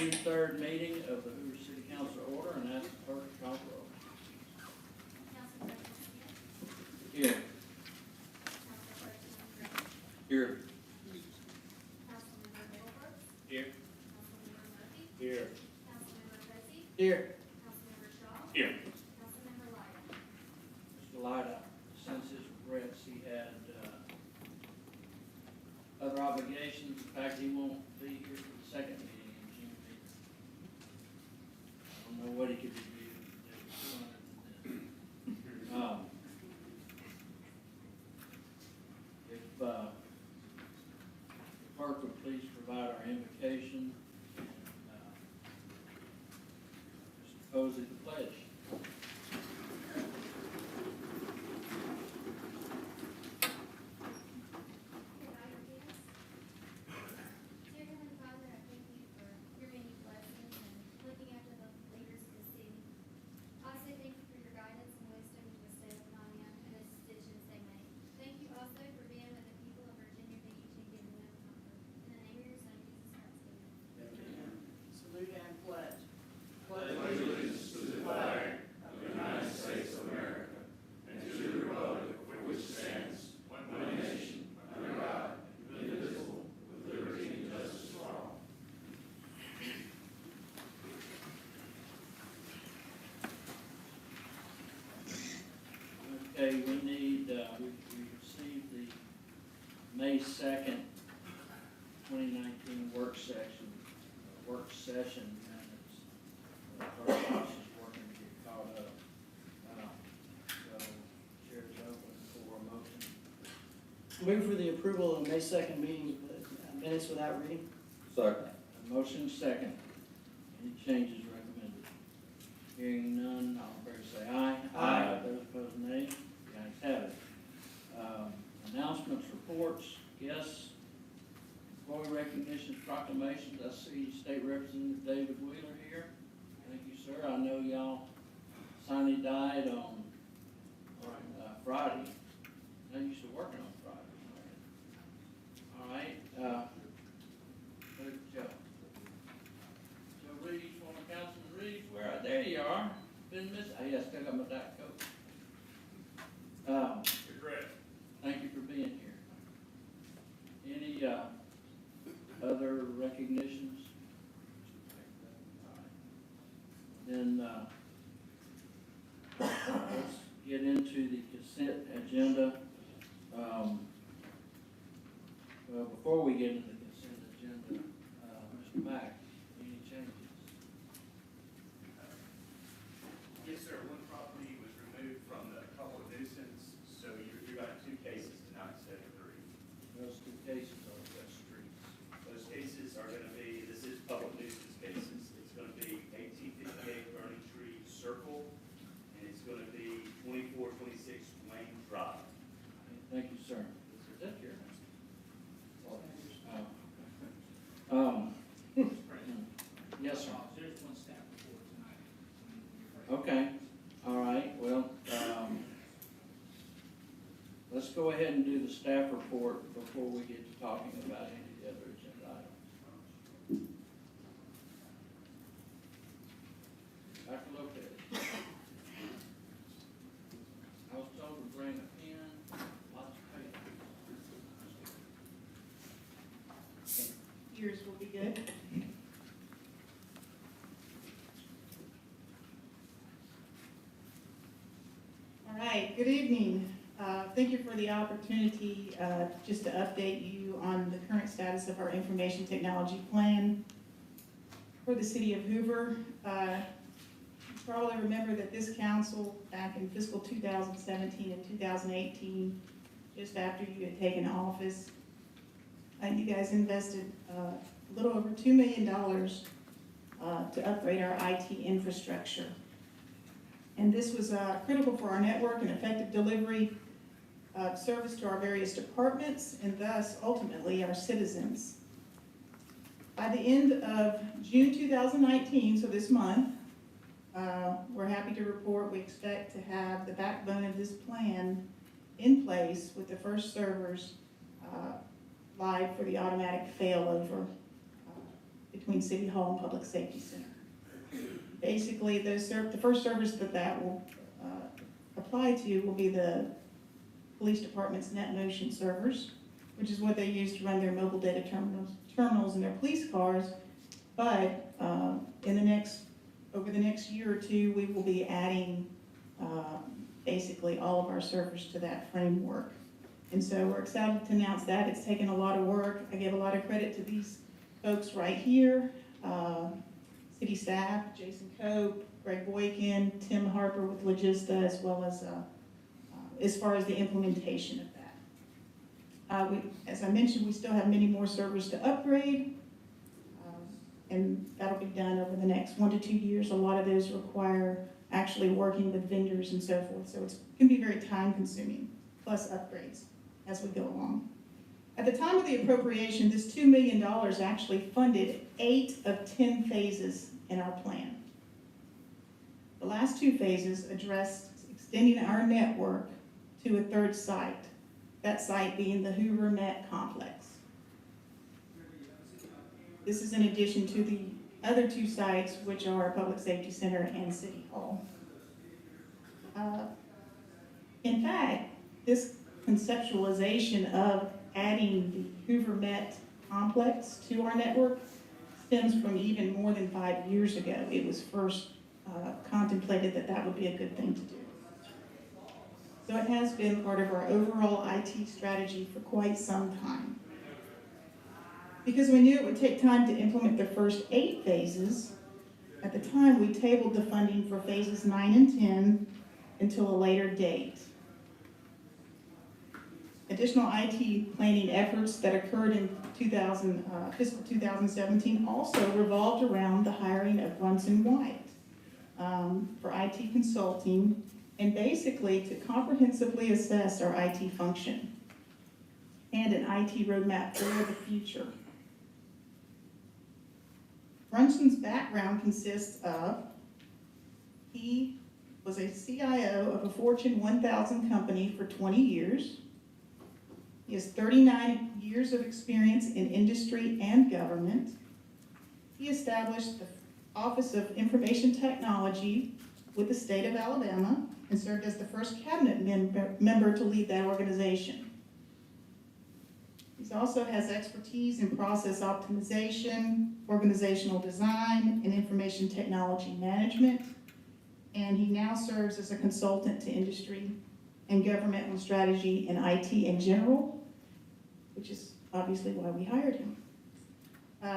June 3rd meeting of the Hoover City Council order, and ask the clerk to call the roll. Councilman Smith. Here. Councilperson Green. Here. Councilmember Middlebrooks. Here. Councilmember Murphy. Here. Councilmember Betsy. Here. Councilmember Shaw. Here. Councilmember Lyda. Mr. Lyda, since his regrets, he had other obligations. In fact, he won't be here for the second meeting in June either. I don't know what he could do. If the clerk would please provide our invocation and Mr. Posey the pledge. Dear Heavenly Father, I thank you for your many blessings and looking after the leaders of the city. I also thank you for your guidance and wisdom you bestow upon them and the decisions they make. Thank you also for being with the people of Virginia Beach and giving them comfort. In the name of your Son, Jesus Christ, amen. Salute and pledge. Pledge allegiance to the flag of the United States of America and to the republic for which it stands, one nation, under God, indivisible, with liberty and justice for all. Okay, we need, we received the May 2nd, 2019 work session minutes. Our boss is working to get caught up. So, chair's open for a motion. Move for the approval of May 2nd meeting minutes without reading. Second. A motion second. Any changes recommended? Hearing none, all in favor say aye. Aye. Those opposed, nay. The ayes have it. Announcements, reports, guests, employee recognitions, proclamations. I see State Representative David Wheeler here. Thank you, sir. I know y'all, Sonny died on Friday. I used to working on Friday. All right. Where's Joe? Joe Reeves, former Councilman Reeves, where are, there you are. Been missing. Oh, yeah, still got my Diet Coke. You're correct. Thank you for being here. Any other recognitions? All right. Then let's get into the consent agenda. Well, before we get into the consent agenda, Mr. Mack, any changes? Yes, sir. One property was removed from the public nuisance, so you got two cases tonight instead of three. Those two cases are West Streets. Those cases are gonna be, this is public nuisance cases. It's gonna be 1858 Burning Tree Circle, and it's gonna be 2426 Wayne Drive. Thank you, sir. Is that your? Yes, sir. There's one staff report tonight. Okay, all right, well, let's go ahead and do the staff report before we get to talking about any of the other agenda items. Back a little bit. I was told to bring a pen, lots of paper. Yours will be good. All right, good evening. Thank you for the opportunity just to update you on the current status of our information technology plan for the city of Hoover. You probably remember that this council back in fiscal 2017 and 2018, just after you had taken office, you guys invested a little over $2 million to upgrade our IT infrastructure. And this was critical for our network and effective delivery of service to our various departments and thus ultimately our citizens. By the end of June 2019, so this month, we're happy to report we expect to have the backbone of this plan in place with the first servers live for the automatic failover between City Hall and Public Safety Center. Basically, the first service that will apply to will be the police department's NetMotion servers, which is what they use to run their mobile data terminals in their police cars. But over the next year or two, we will be adding basically all of our servers to that framework. And so we're excited to announce that. It's taken a lot of work. I give a lot of credit to these folks right here, city staff, Jason Cope, Greg Boykin, Tim Harper with Logista, as far as the implementation of that. As I mentioned, we still have many more servers to upgrade, and that'll be done over the next 1 to 2 years. A lot of those require actually working with vendors and so forth, so it can be very time consuming, plus upgrades as we go along. At the time of the appropriation, this $2 million actually funded 8 of 10 phases in our plan. The last 2 phases addressed extending our network to a third site, that site being the Hoover Met Complex. This is in addition to the other 2 sites, which are Public Safety Center and City Hall. In fact, this conceptualization of adding the Hoover Met Complex to our network stems from even more than 5 years ago. It was first contemplated that would be a good thing to do. So it has been part of our overall IT strategy for quite some time. Because we knew it would take time to implement the first 8 phases, at the time we tabled the funding for phases 9 and 10 until a later date. Additional IT planning efforts that occurred in fiscal 2017 also revolved around the hiring of Brunson White for IT consulting and basically to comprehensively assess our IT function and an IT roadmap for the future. Brunson's background consists of, he was a CIO of a Fortune 1000 company for 20 years. He has 39 years of experience in industry and government. He established the Office of Information Technology with the state of Alabama and served as the first cabinet member to lead that organization. He also has expertise in process optimization, organizational design, and information technology management. And he now serves as a consultant to industry and government on strategy and IT in general, which is obviously why we hired him.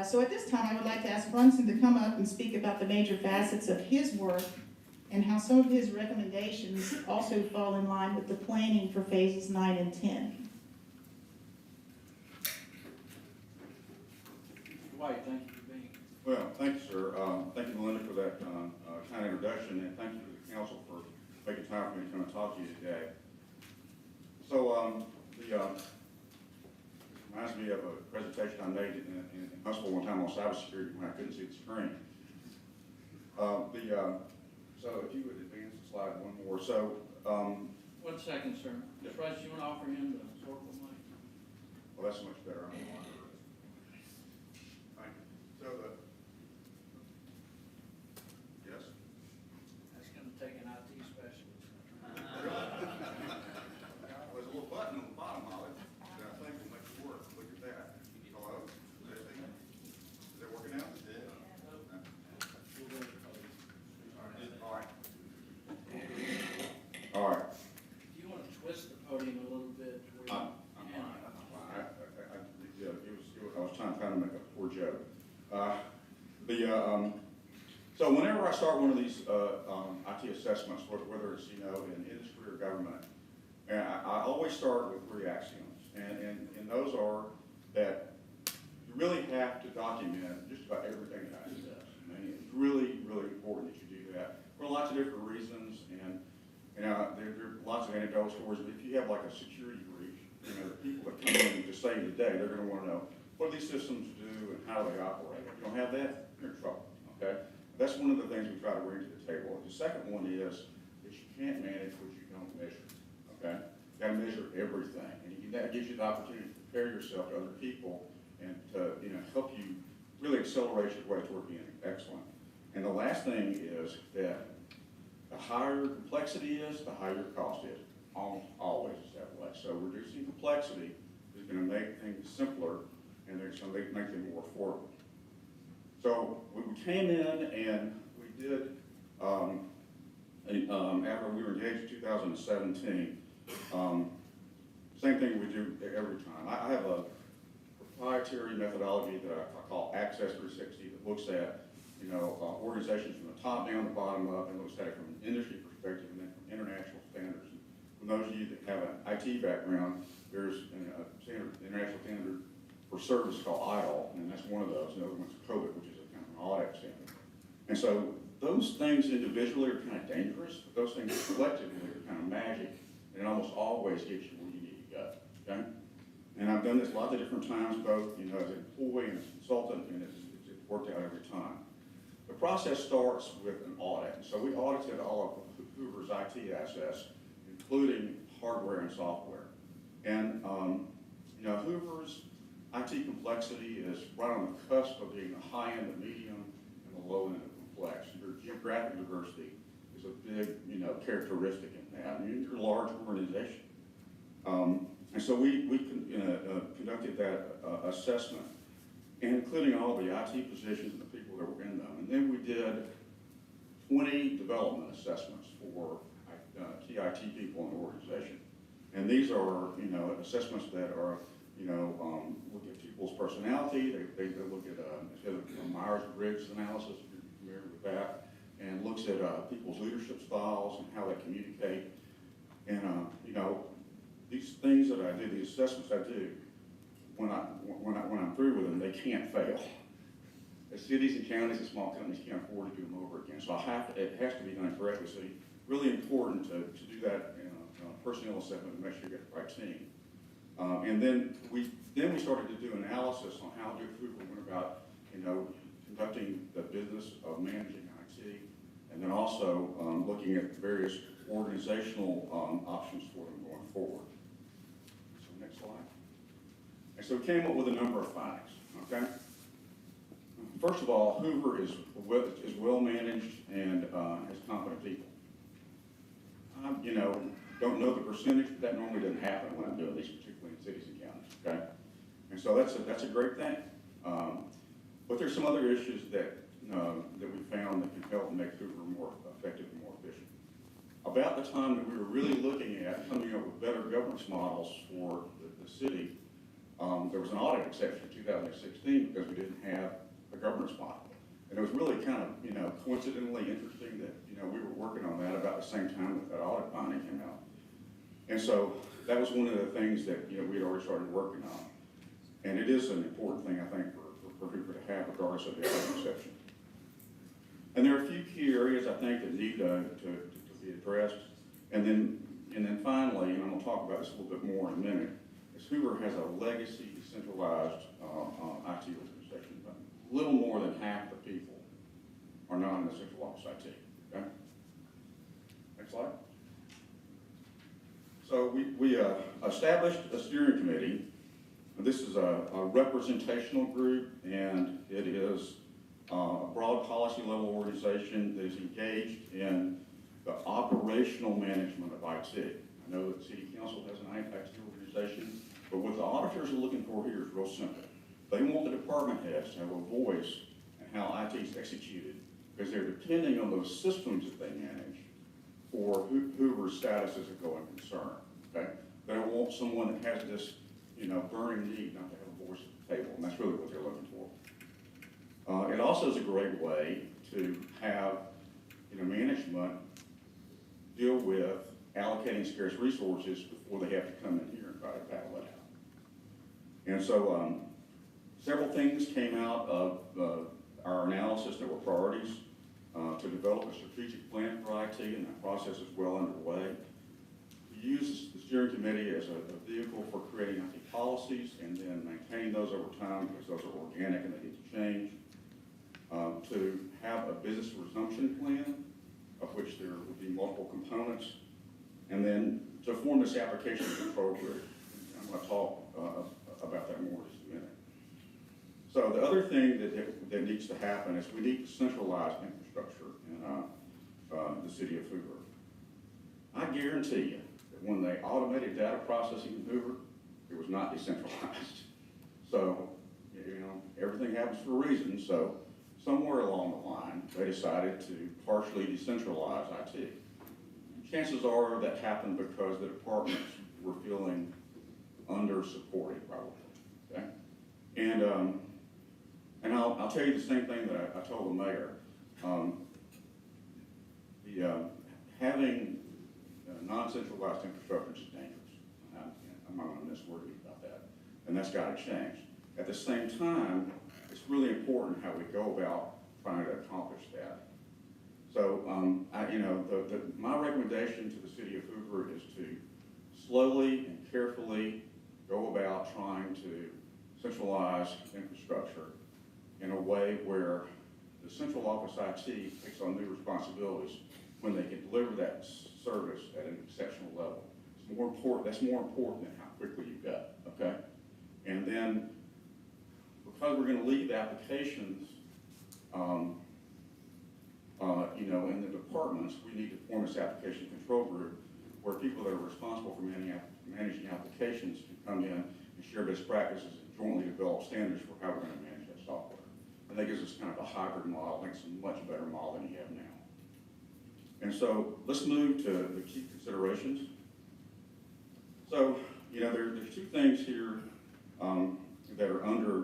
So at this time, I would like to ask Brunson to come up and speak about the major facets of his work and how some of his recommendations also fall in line with the planning for phases 9 and 10. White, thank you for being here. Well, thank you, sir. Thank you, Melinda, for that kind introduction, and thank you to the council for making time for me to come and talk to you today. So, reminds me of a presentation I made in Huntsville one time on cybersecurity when I couldn't see the screen. So if you would advance the slide one more. So, 1 second, sir. Ms. Rice, you want to offer him the historical mic? well, that's much better. Thank you. So yes? That's going to take an IT specialist. There's a little button on the bottom of it that I think will make it work. Look at that. Hello? Is it working out? All right. Do you want to twist the podium a little bit? To where you can- I was trying to make a poor joke. So whenever I start one of these IT assessments, whether it's in industry or government, and I always start with 3 axioms, and those are that you really have to document just about everything that IT does. I mean, it's really, really important that you do that for lots of different reasons, and there are lots of anecdotal stories. But if you have like a security breach, the people that come in to save the day, they're going to want to know what do these systems do and how do they operate. If you don't have that, you're in trouble. Okay, that's one of the things we try to bring to the table. The second one is that you can't manage what you don't measure. Okay, you got to measure everything, and that gives you the opportunity to compare yourself to other people and to help you really accelerates your way toward being excellent. And the last thing is that the higher complexity is, the higher your cost is. Almost always is that way. So reducing complexity is going to make things simpler, and it's going to make them more affordable. So we came in and we did, after we were engaged in 2017, same thing we do every time. I have a proprietary methodology that I call Access 360 that looks at, organizations from the top down, the bottom up, and looks at it from an industry perspective and then from international standards. And for those of you that have an IT background, there's a international standard for service called IDOL, and that's one of those. The other one's COBIT, which is a kind of an audit standard. And so those things individually are kind of dangerous, but those things collectively are kind of magic, and it almost always gets you where you need to go, okay? And I've done this lots of different times, both, as an employee and as a consultant, and it's worked out every time. The process starts with an audit. And so we audited all of Hoover's IT assets, including hardware and software. And, Hoover's IT complexity is right on the cusp of being the high end, the medium, and the low end of complex. Your geographic diversity is a big, characteristic in that. I mean, you're a large organization. And so we conducted that assessment, including all the IT positions and the people that were in them. And then we did 20 development assessments for key IT people in the organization. And these are, assessments that are, look at people's personality. They look at Myers-Briggs analysis, if you're familiar with that, and looks at people's leadership styles and how they communicate. And, these things that I do, these assessments I do, when I'm through with them, they can't fail. The cities and counties and small companies can't afford to do them over again. So it has to be done correctly. So really important to do that in a personnel assessment to make sure you get the right team. And then we started to do analysis on how Hoover went about, conducting the business of managing IT, and then also looking at various organizational options for them going forward. So next slide. And so we came up with a number of findings, okay? First of all, Hoover is well managed and has competent people. Don't know the percentage, but that normally doesn't happen when I'm doing these, particularly in cities and counties, okay? And so that's a great thing. But there's some other issues that we found that can help make Hoover more effective and more efficient. About the time that we were really looking at coming up with better governance models for the city, there was an audit exception in 2016 because we didn't have a governance model. And it was really kind of, coincidentally interesting that, we were working on that about the same time that audit finding came out. And so that was one of the things that, we had already started working on. And it is an important thing, I think, for Hoover to have, regardless of the audit exception. And there are a few key areas, I think, that need to be addressed. And then finally, and I'm going to talk about this a little bit more in a minute, is Hoover has a legacy decentralized IT organization. But a little more than half the people are not in the central office IT. Okay? Next slide. So we established a steering committee. This is a representational group, and it is a broad policy level organization that is engaged in the operational management of IT. I know that City Council has an IT organization, but what the auditors are looking for here is real simple. They want the department heads to have a voice in how IT is executed, because they're depending on those systems that they manage for Hoover's status as a going concern. Okay? They don't want someone that has this, burning need not to have a voice at the table, and that's really what they're looking for. It also is a great way to have, management deal with allocating scarce resources before they have to come in here and try to battle it out. And so several things came out of our analysis that were priorities to develop a strategic plan for IT, and that process is well underway. We use the steering committee as a vehicle for creating IT policies and then maintaining those over time because those are organic and they need to change. To have a business resumption plan, of which there would be multiple components, and then to form this application control group. I'm going to talk about that more in just a minute. So the other thing that needs to happen is we need to centralize infrastructure in the city of Hoover. I guarantee you that when they automated data processing in Hoover, it was not decentralized. So, you know, everything happens for a reason. So somewhere along the line, they decided to partially decentralize IT. Chances are that happened because the departments were feeling under-supported, probably. Okay? And I'll tell you the same thing that I told the mayor. Having non-centralized infrastructure is dangerous. I'm not going to miss word about that, and that's got to change. At the same time, it's really important how we go about trying to accomplish that. So, my recommendation to the city of Hoover is to slowly and carefully go about trying to centralize infrastructure in a way where the central office IT takes on new responsibilities when they can deliver that service at an exceptional level. It's more important. That's more important than how quickly you go. Okay, and then because we're going to leave applications, in the departments, we need to form this application control group where people that are responsible for managing applications can come in and share best practices and jointly develop standards for how we're going to manage that software. And that gives us kind of a hybrid model. I think it's a much better model than you have now. And so let's move to the key considerations. So, there's two things here that are under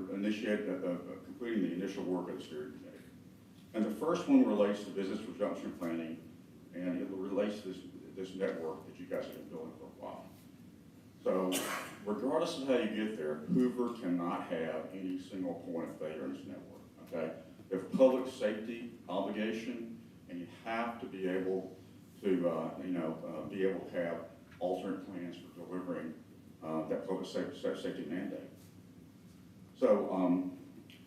completing the initial work of the steering committee. And the first one relates to business resumption planning, and it relates to this network that you guys have been building for a while. So regardless of how you get there, Hoover cannot have any single point of failure in this network, okay? You have a public safety obligation, and you have to be able to have alternate plans for delivering that public safety mandate. So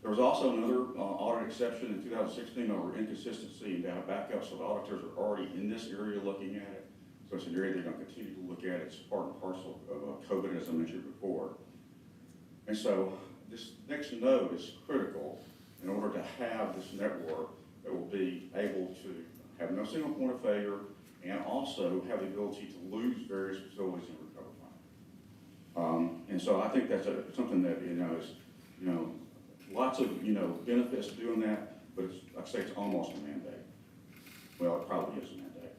there was also another audit exception in 2016 over inconsistency and data backup, so the auditors are already in this area looking at it. So it's an area they're going to continue to look at. It's part and parcel of COVID, as I mentioned before. And so this next node is critical in order to have this network that will be able to have no single point of failure and also have the ability to lose various facilities and recover from it. And so I think that's something that is lots of benefits to doing that, but I'd say it's almost a mandate. Well, it probably is a mandate.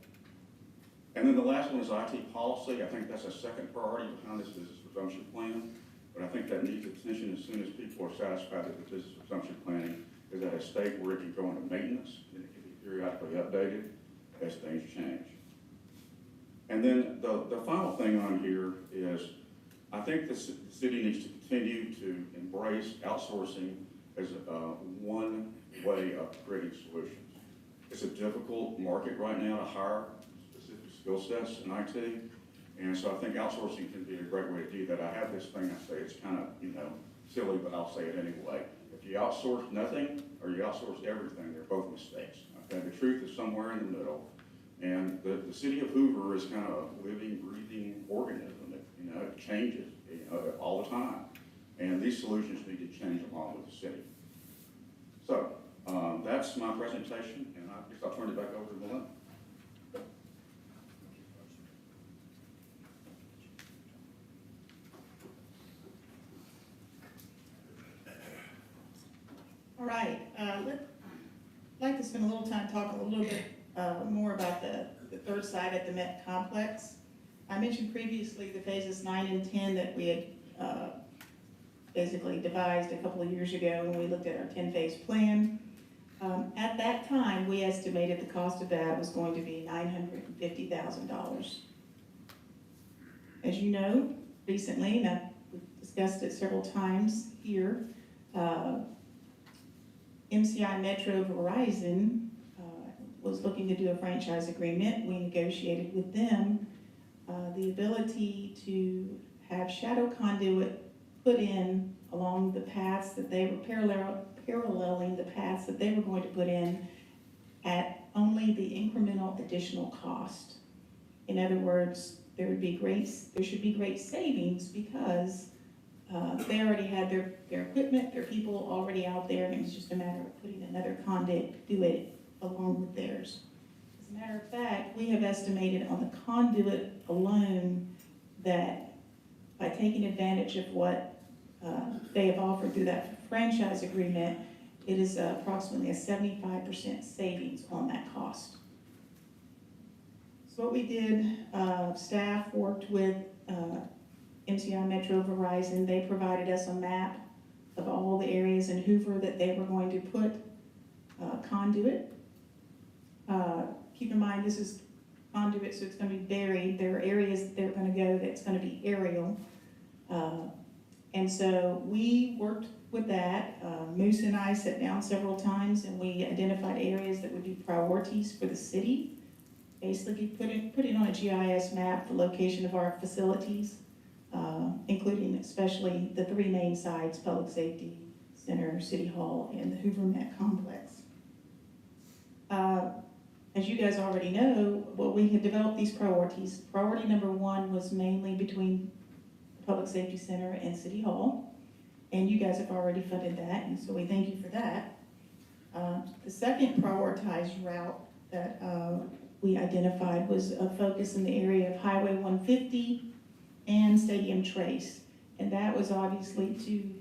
And then the last one is IT policy. I think that's a second priority behind this business resumption plan, but I think that needs attention as soon as people are satisfied that the business resumption planning is at a state where it can go into maintenance and it can be periodically updated as things change. And then the final thing on here is I think the city needs to continue to embrace outsourcing as one way of creating solutions. It's a difficult market right now to hire specific skill sets in IT, and so I think outsourcing can be a great way to do that. I have this thing I say, it's kind of silly, but I'll say it anyway. If you outsource nothing or you outsource everything, they're both mistakes. Okay, the truth is somewhere in the middle, and the city of Hoover is kind of a living, breathing organism. It changes all the time, and these solutions need to change along with the city. So that's my presentation, and I guess I'll turn it back over to Melinda. All right, I'd like to spend a little time talking a little bit more about the third site at the Met Complex. I mentioned previously the phases 9 and 10 that we had basically devised a couple of years ago when we looked at our 10-phase plan. At that time, we estimated the cost of that was going to be $950,000. As you know, recently, and we've discussed it several times here, MCI Metro Verizon was looking to do a franchise agreement. We negotiated with them the ability to have shadow conduit put in along the paths that they were paralleling the paths that they were going to put in at only the incremental additional cost. In other words, there should be great savings because They already had their equipment, their people already out there, and it was just a matter of putting another conduit to do it along with theirs. As a matter of fact, we have estimated on the conduit alone that by taking advantage of what they have offered through that franchise agreement, it is approximately a 75% savings on that cost. So what we did, staff worked with MCI Metro Verizon. They provided us a map of all the areas in Hoover that they were going to put conduit. Keep in mind, this is conduit, so it's going to be buried. There are areas that they're going to go that's going to be aerial. And so we worked with that. Moose and I sat down several times and we identified areas that would be priorities for the city. Basically putting on a GIS map the location of our facilities, including especially the three main sites, Public Safety Center, City Hall, and the Hoover Met Complex. As you guys already know, we had developed these priorities. Priority number one was mainly between the Public Safety Center and City Hall, and you guys have already funded that, and so we thank you for that. The second prioritized route that we identified was a focus in the area of Highway 150 and Stadium Trace, and that was obviously to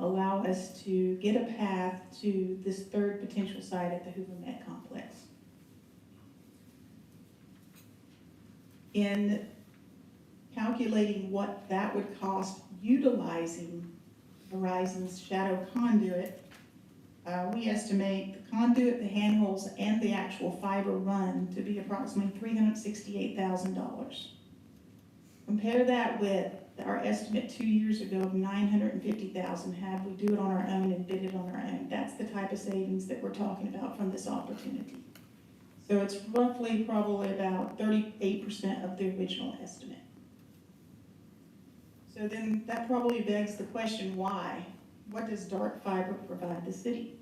allow us to get a path to this third potential site at the Hoover Met Complex. In calculating what that would cost utilizing Verizon's shadow conduit, we estimate the conduit, the handholds, and the actual fiber run to be approximately $368,000. Compare that with our estimate 2 years ago of $950,000 had we do it on our own and bid it on our own. That's the type of savings that we're talking about from this opportunity. So it's roughly probably about 38% of the original estimate. So then that probably begs the question, why? What does dark fiber provide the city?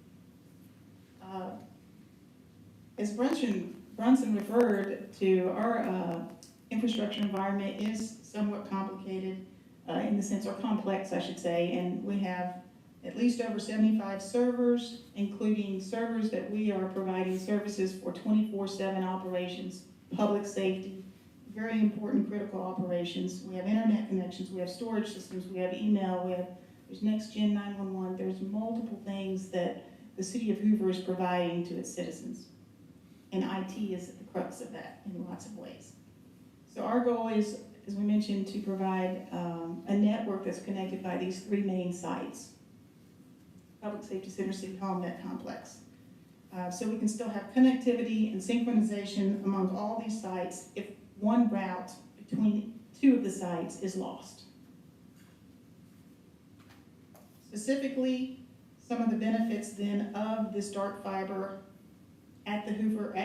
As Brunson referred to, our infrastructure environment is somewhat complicated in the sense, or complex, I should say, and we have at least over 75 servers, including servers that we are providing services for 24/7 operations, public safety, very important critical operations. We have internet connections, we have storage systems, we have email, there's next gen 911, there's multiple things that the city of Hoover is providing to its citizens. And IT is at the crux of that in lots of ways. So our goal is, as we mentioned, to provide a network that's connected by these three main sites: Public Safety Center, City Hall, Met Complex. So we can still have connectivity and synchronization among all these sites if one route between two of the sites is lost. Specifically, some of the benefits then of this dark fiber at the Hoover,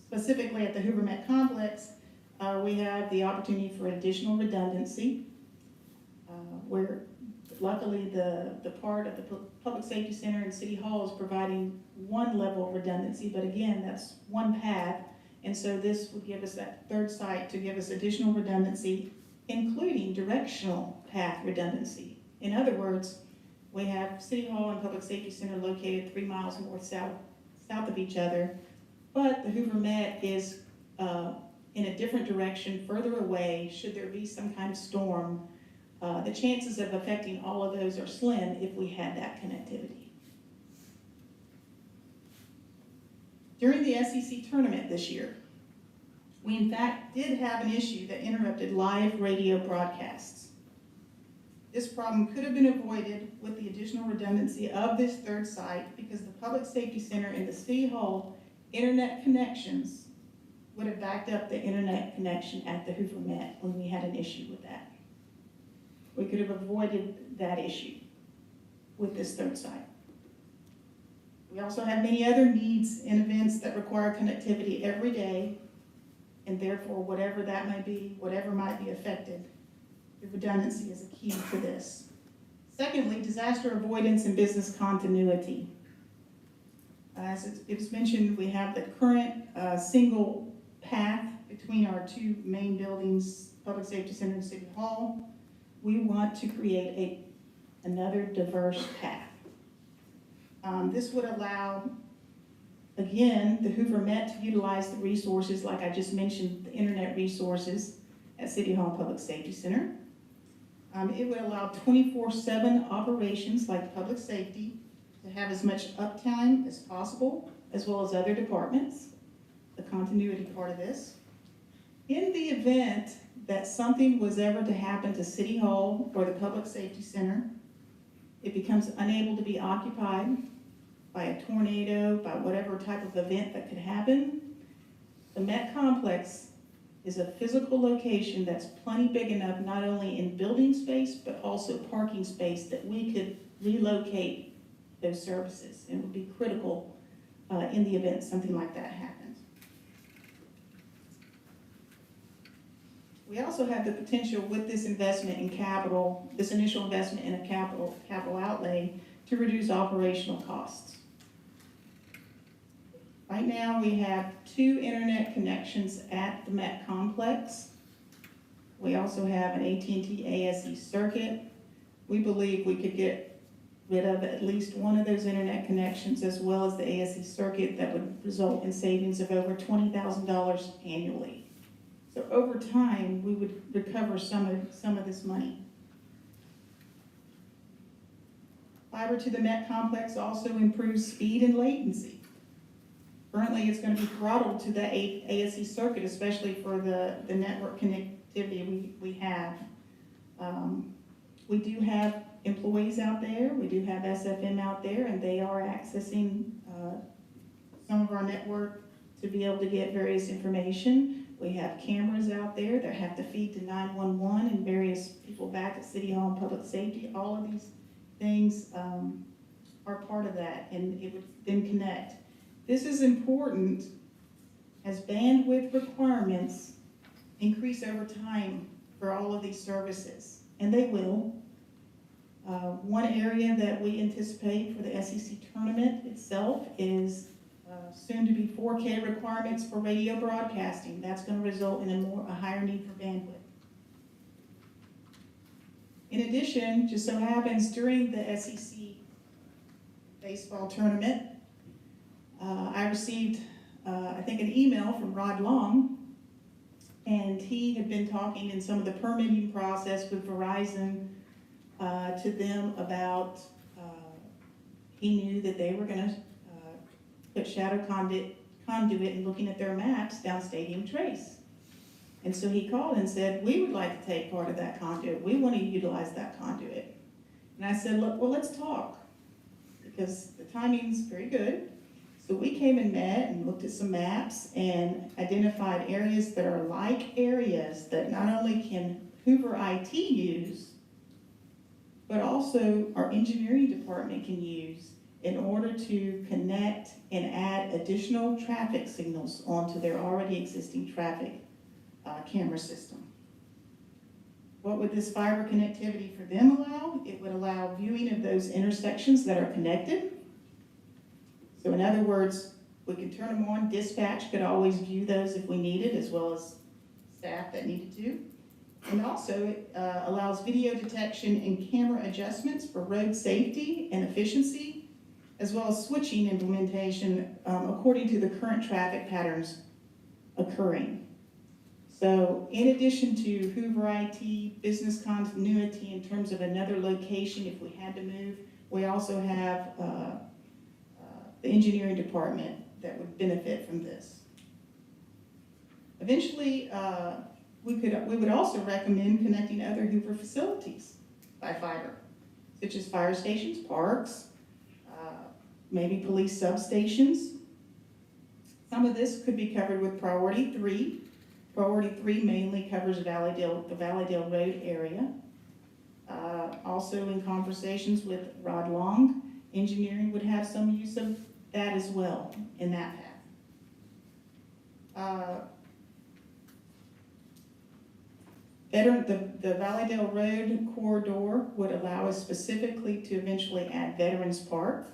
specifically at the Hoover Met Complex, we have the opportunity for additional redundancy, where luckily the part of the Public Safety Center and City Hall is providing one level of redundancy, but again, that's one path, and so this would give us that third site to give us additional redundancy, including directional path redundancy. In other words, we have City Hall and Public Safety Center located 3 miles north-south of each other, but the Hoover Met is in a different direction, further away. Should there be some kind of storm, the chances of affecting all of those are slim if we had that connectivity. During the SEC tournament this year, we in fact did have an issue that interrupted live radio broadcasts. This problem could have been avoided with the additional redundancy of this third site because the Public Safety Center and the City Hall internet connections would have backed up the internet connection at the Hoover Met when we had an issue with that. We could have avoided that issue with this third site. We also have many other needs and events that require connectivity every day, and therefore whatever that might be, whatever might be affected, the redundancy is a key to this. Secondly, disaster avoidance and business continuity. As it was mentioned, we have the current single path between our two main buildings, Public Safety Center and City Hall. we want to create another diverse path. This would allow, again, the Hoover Met to utilize the resources, like I just mentioned, the internet resources at City Hall Public Safety Center. It would allow 24/7 operations like public safety to have as much uptime as possible, as well as other departments, the continuity part of this. In the event that something was ever to happen to City Hall or the Public Safety Center, it becomes unable to be occupied by a tornado, by whatever type of event that could happen, the Met Complex is a physical location that's plenty big enough, not only in building space, but also parking space, that we could relocate those services. And it would be critical in the event something like that happens. We also have the potential with this investment in capital, this initial investment in a capital outlay, to reduce operational costs. Right now, we have 2 internet connections at the Met Complex. We also have an AT&T ASE circuit. We believe we could get rid of at least one of those internet connections, as well as the ASE circuit, that would result in savings of over $20,000 annually. So over time, we would recover some of this money. Fiber to the Met Complex also improves speed and latency. Currently, it's going to be throttled to the ASE circuit, especially for the network connectivity we have. We do have employees out there, we do have SFM out there, and they are accessing some of our network to be able to get various information. We have cameras out there that have to feed to 911 and various people back at City Hall and Public Safety. All of these things are part of that, and it would then connect. This is important as bandwidth requirements increase over time for all of these services, and they will. One area that we anticipate for the SEC tournament itself is soon to be 4K requirements for radio broadcasting. That's going to result in a higher need for bandwidth. In addition, just so happens during the SEC baseball tournament, I received, I think, an email from Rod Long, and he had been talking in some of the permitting process with Verizon to them about, he knew that they were going to put shadow conduit and looking at their maps down Stadium Trace. And so he called and said, we would like to take part of that conduit. We want to utilize that conduit. And I said, look, well, let's talk, because the timing's very good. So we came and met and looked at some maps and identified areas that are like areas that not only can Hoover IT use, but also our engineering department can use in order to connect and add additional traffic signals onto their already existing traffic camera system. What would this fiber connectivity for them allow? It would allow viewing of those intersections that are connected. So in other words, we can turn them on. Dispatch could always view those if we needed, as well as staff that needed to. And also, it allows video detection and camera adjustments for road safety and efficiency, as well as switching implementation according to the current traffic patterns occurring. So in addition to Hoover IT, business continuity in terms of another location if we had to move, we also have the engineering department that would benefit from this. Eventually, we would also recommend connecting other Hoover facilities by fiber, such as fire stations, parks, maybe police substations. Some of this could be covered with Priority 3. Priority 3 mainly covers the Valleydale Road area. Also in conversations with Rod Long, engineering would have some use of that as well in that path. The Valleydale Road corridor would allow us specifically to eventually add Veterans Park,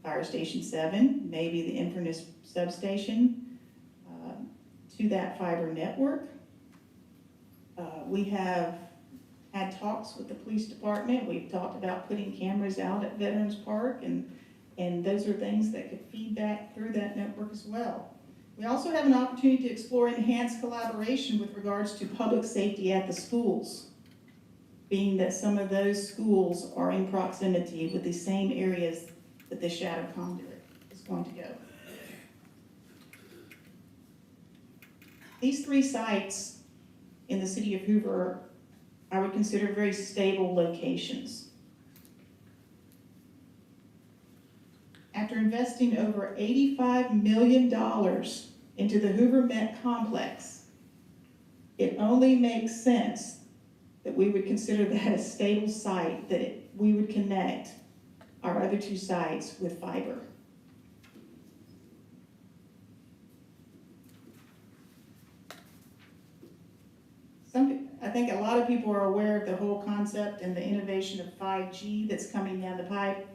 Fire Station 7, maybe the Inverness substation, to that fiber network. We have had talks with the police department. We've talked about putting cameras out at Veterans Park, and those are things that could feed back through that network as well. We also have an opportunity to explore enhanced collaboration with regards to public safety at the schools, being that some of those schools are in proximity with the same areas that the shadow conduit is going to go. These 3 sites in the city of Hoover, I would consider very stable locations. After investing over $85 million into the Hoover Met Complex, it only makes sense that we would consider that a stable site, that we would connect our other 2 sites with fiber. I think a lot of people are aware of the whole concept and the innovation of 5G that's coming down the pipe.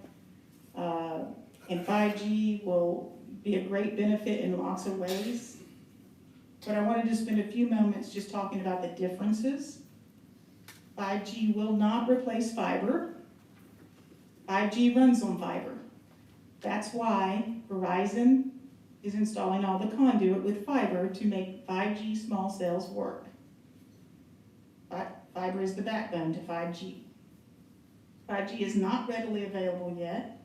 And 5G will be a great benefit in lots of ways. But I wanted to spend a few moments just talking about the differences. 5G will not replace fiber. 5G runs on fiber. That's why Verizon is installing all the conduit with fiber to make 5G small cells work. Fiber is the backbone to 5G. 5G is not readily available yet.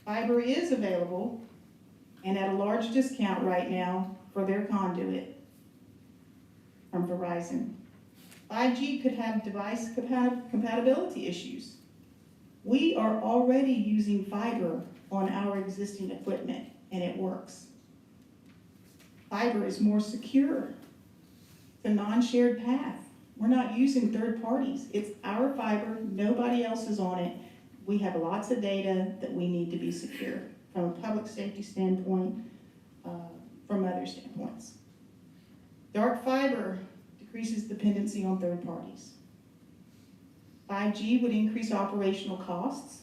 Fiber is available and at a large discount right now for their conduit from Verizon. 5G could have device compatibility issues. We are already using fiber on our existing equipment and it works. Fiber is more secure. It's a non-shared path. We're not using third parties. It's our fiber, nobody else is on it. We have lots of data that we need to be secure from a public safety standpoint, from other standpoints. Dark fiber decreases dependency on third parties. 5G would increase operational costs,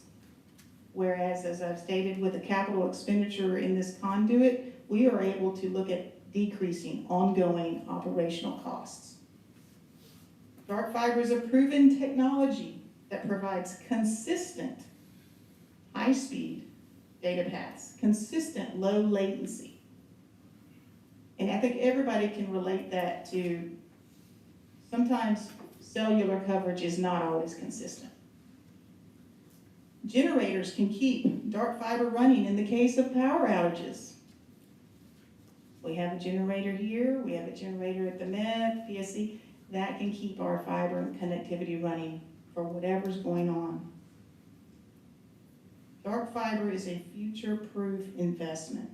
whereas, as I've stated, with the capital expenditure in this conduit, we are able to look at decreasing ongoing operational costs. Dark fiber is a proven technology that provides consistent, high-speed data paths, consistent low latency. And I think everybody can relate that to sometimes cellular coverage is not always consistent. Generators can keep dark fiber running in the case of power outages. We have a generator here, we have a generator at the Met, PSC, that can keep our fiber and connectivity running for whatever's going on. Dark fiber is a future-proof investment.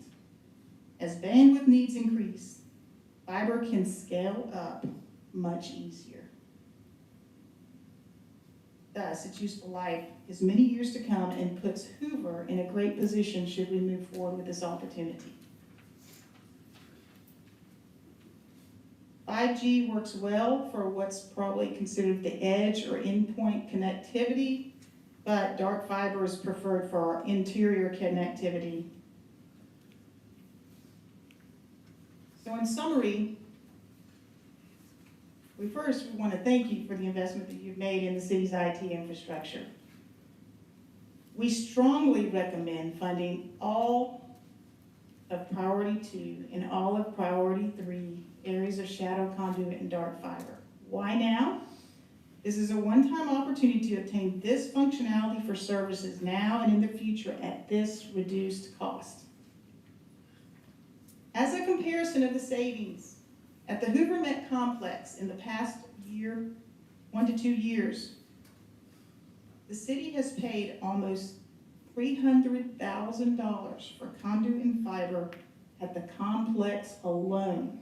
As bandwidth needs increase, fiber can scale up much easier. Thus, its useful life is many years to come and puts Hoover in a great position should we move forward with this opportunity. 5G works well for what's probably considered the edge or endpoint connectivity, but dark fiber is preferred for our interior connectivity. So in summary, we want to thank you for the investment that you've made in the city's IT infrastructure. We strongly recommend funding all of Priority 2 and all of Priority 3 areas of shadow conduit and dark fiber. Why now? This is a one-time opportunity to obtain this functionality for services now and in the future at this reduced cost. As a comparison of the savings at the Hoover Met Complex in the past year, 1 to 2 years, the city has paid almost $300,000 for conduit and fiber at the complex alone.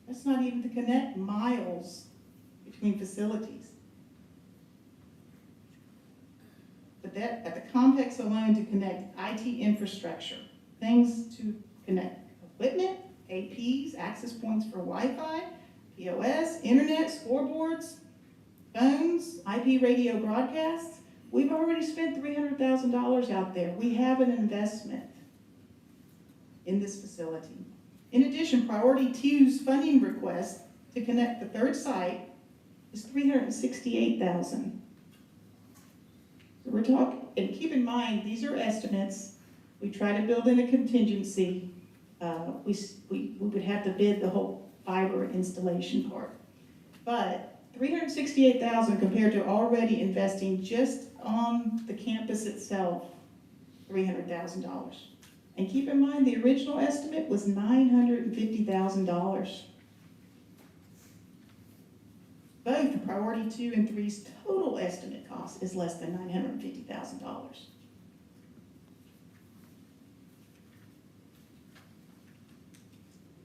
That's not even to connect miles between facilities. But that, at the complex alone, to connect IT infrastructure, things to connect equipment, APs, access points for Wi-Fi, POS, internet, scoreboards, phones, IP radio broadcasts, we've already spent $300,000 out there. We have an investment in this facility. In addition, Priority 2's funding request to connect the third site is $368,000. So we're talking, and keep in mind, these are estimates. We try to build in a contingency. We would have to bid the whole fiber installation part. But $368,000 compared to already investing just on the campus itself, $300,000. And keep in mind, the original estimate was $950,000. Both priority 2 and 3's total estimate cost is less than $950,000.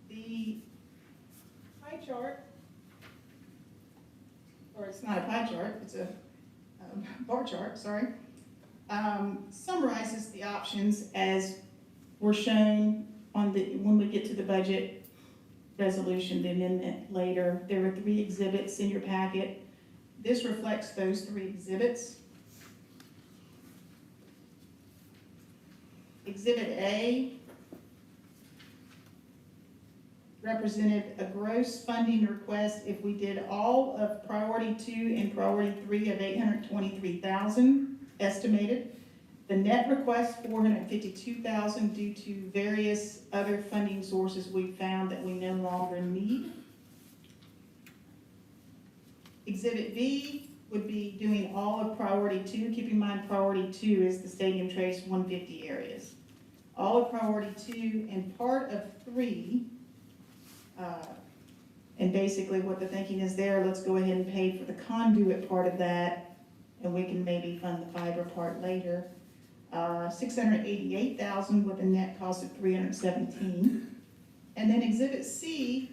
The pie chart, or it's not a pie chart, it's a bar chart, sorry, summarizes the options as were shown on when we get to the budget resolution, the amendment later. There were 3 exhibits in your packet. This reflects those 3 exhibits. Exhibit A represented a gross funding request if we did all of priority 2 and priority 3 of $823,000 estimated. The net request, $452,000, due to various other funding sources we found that we no longer need. Exhibit B would be doing all of priority 2. Keep in mind, priority 2 is the Stadium Trace 150 areas. All of priority 2 and part of 3, and basically what the thinking is there, let's go ahead and pay for the conduit part of that, and we can maybe fund the fiber part later. $688,000 with a net cost of $317,000. And then Exhibit C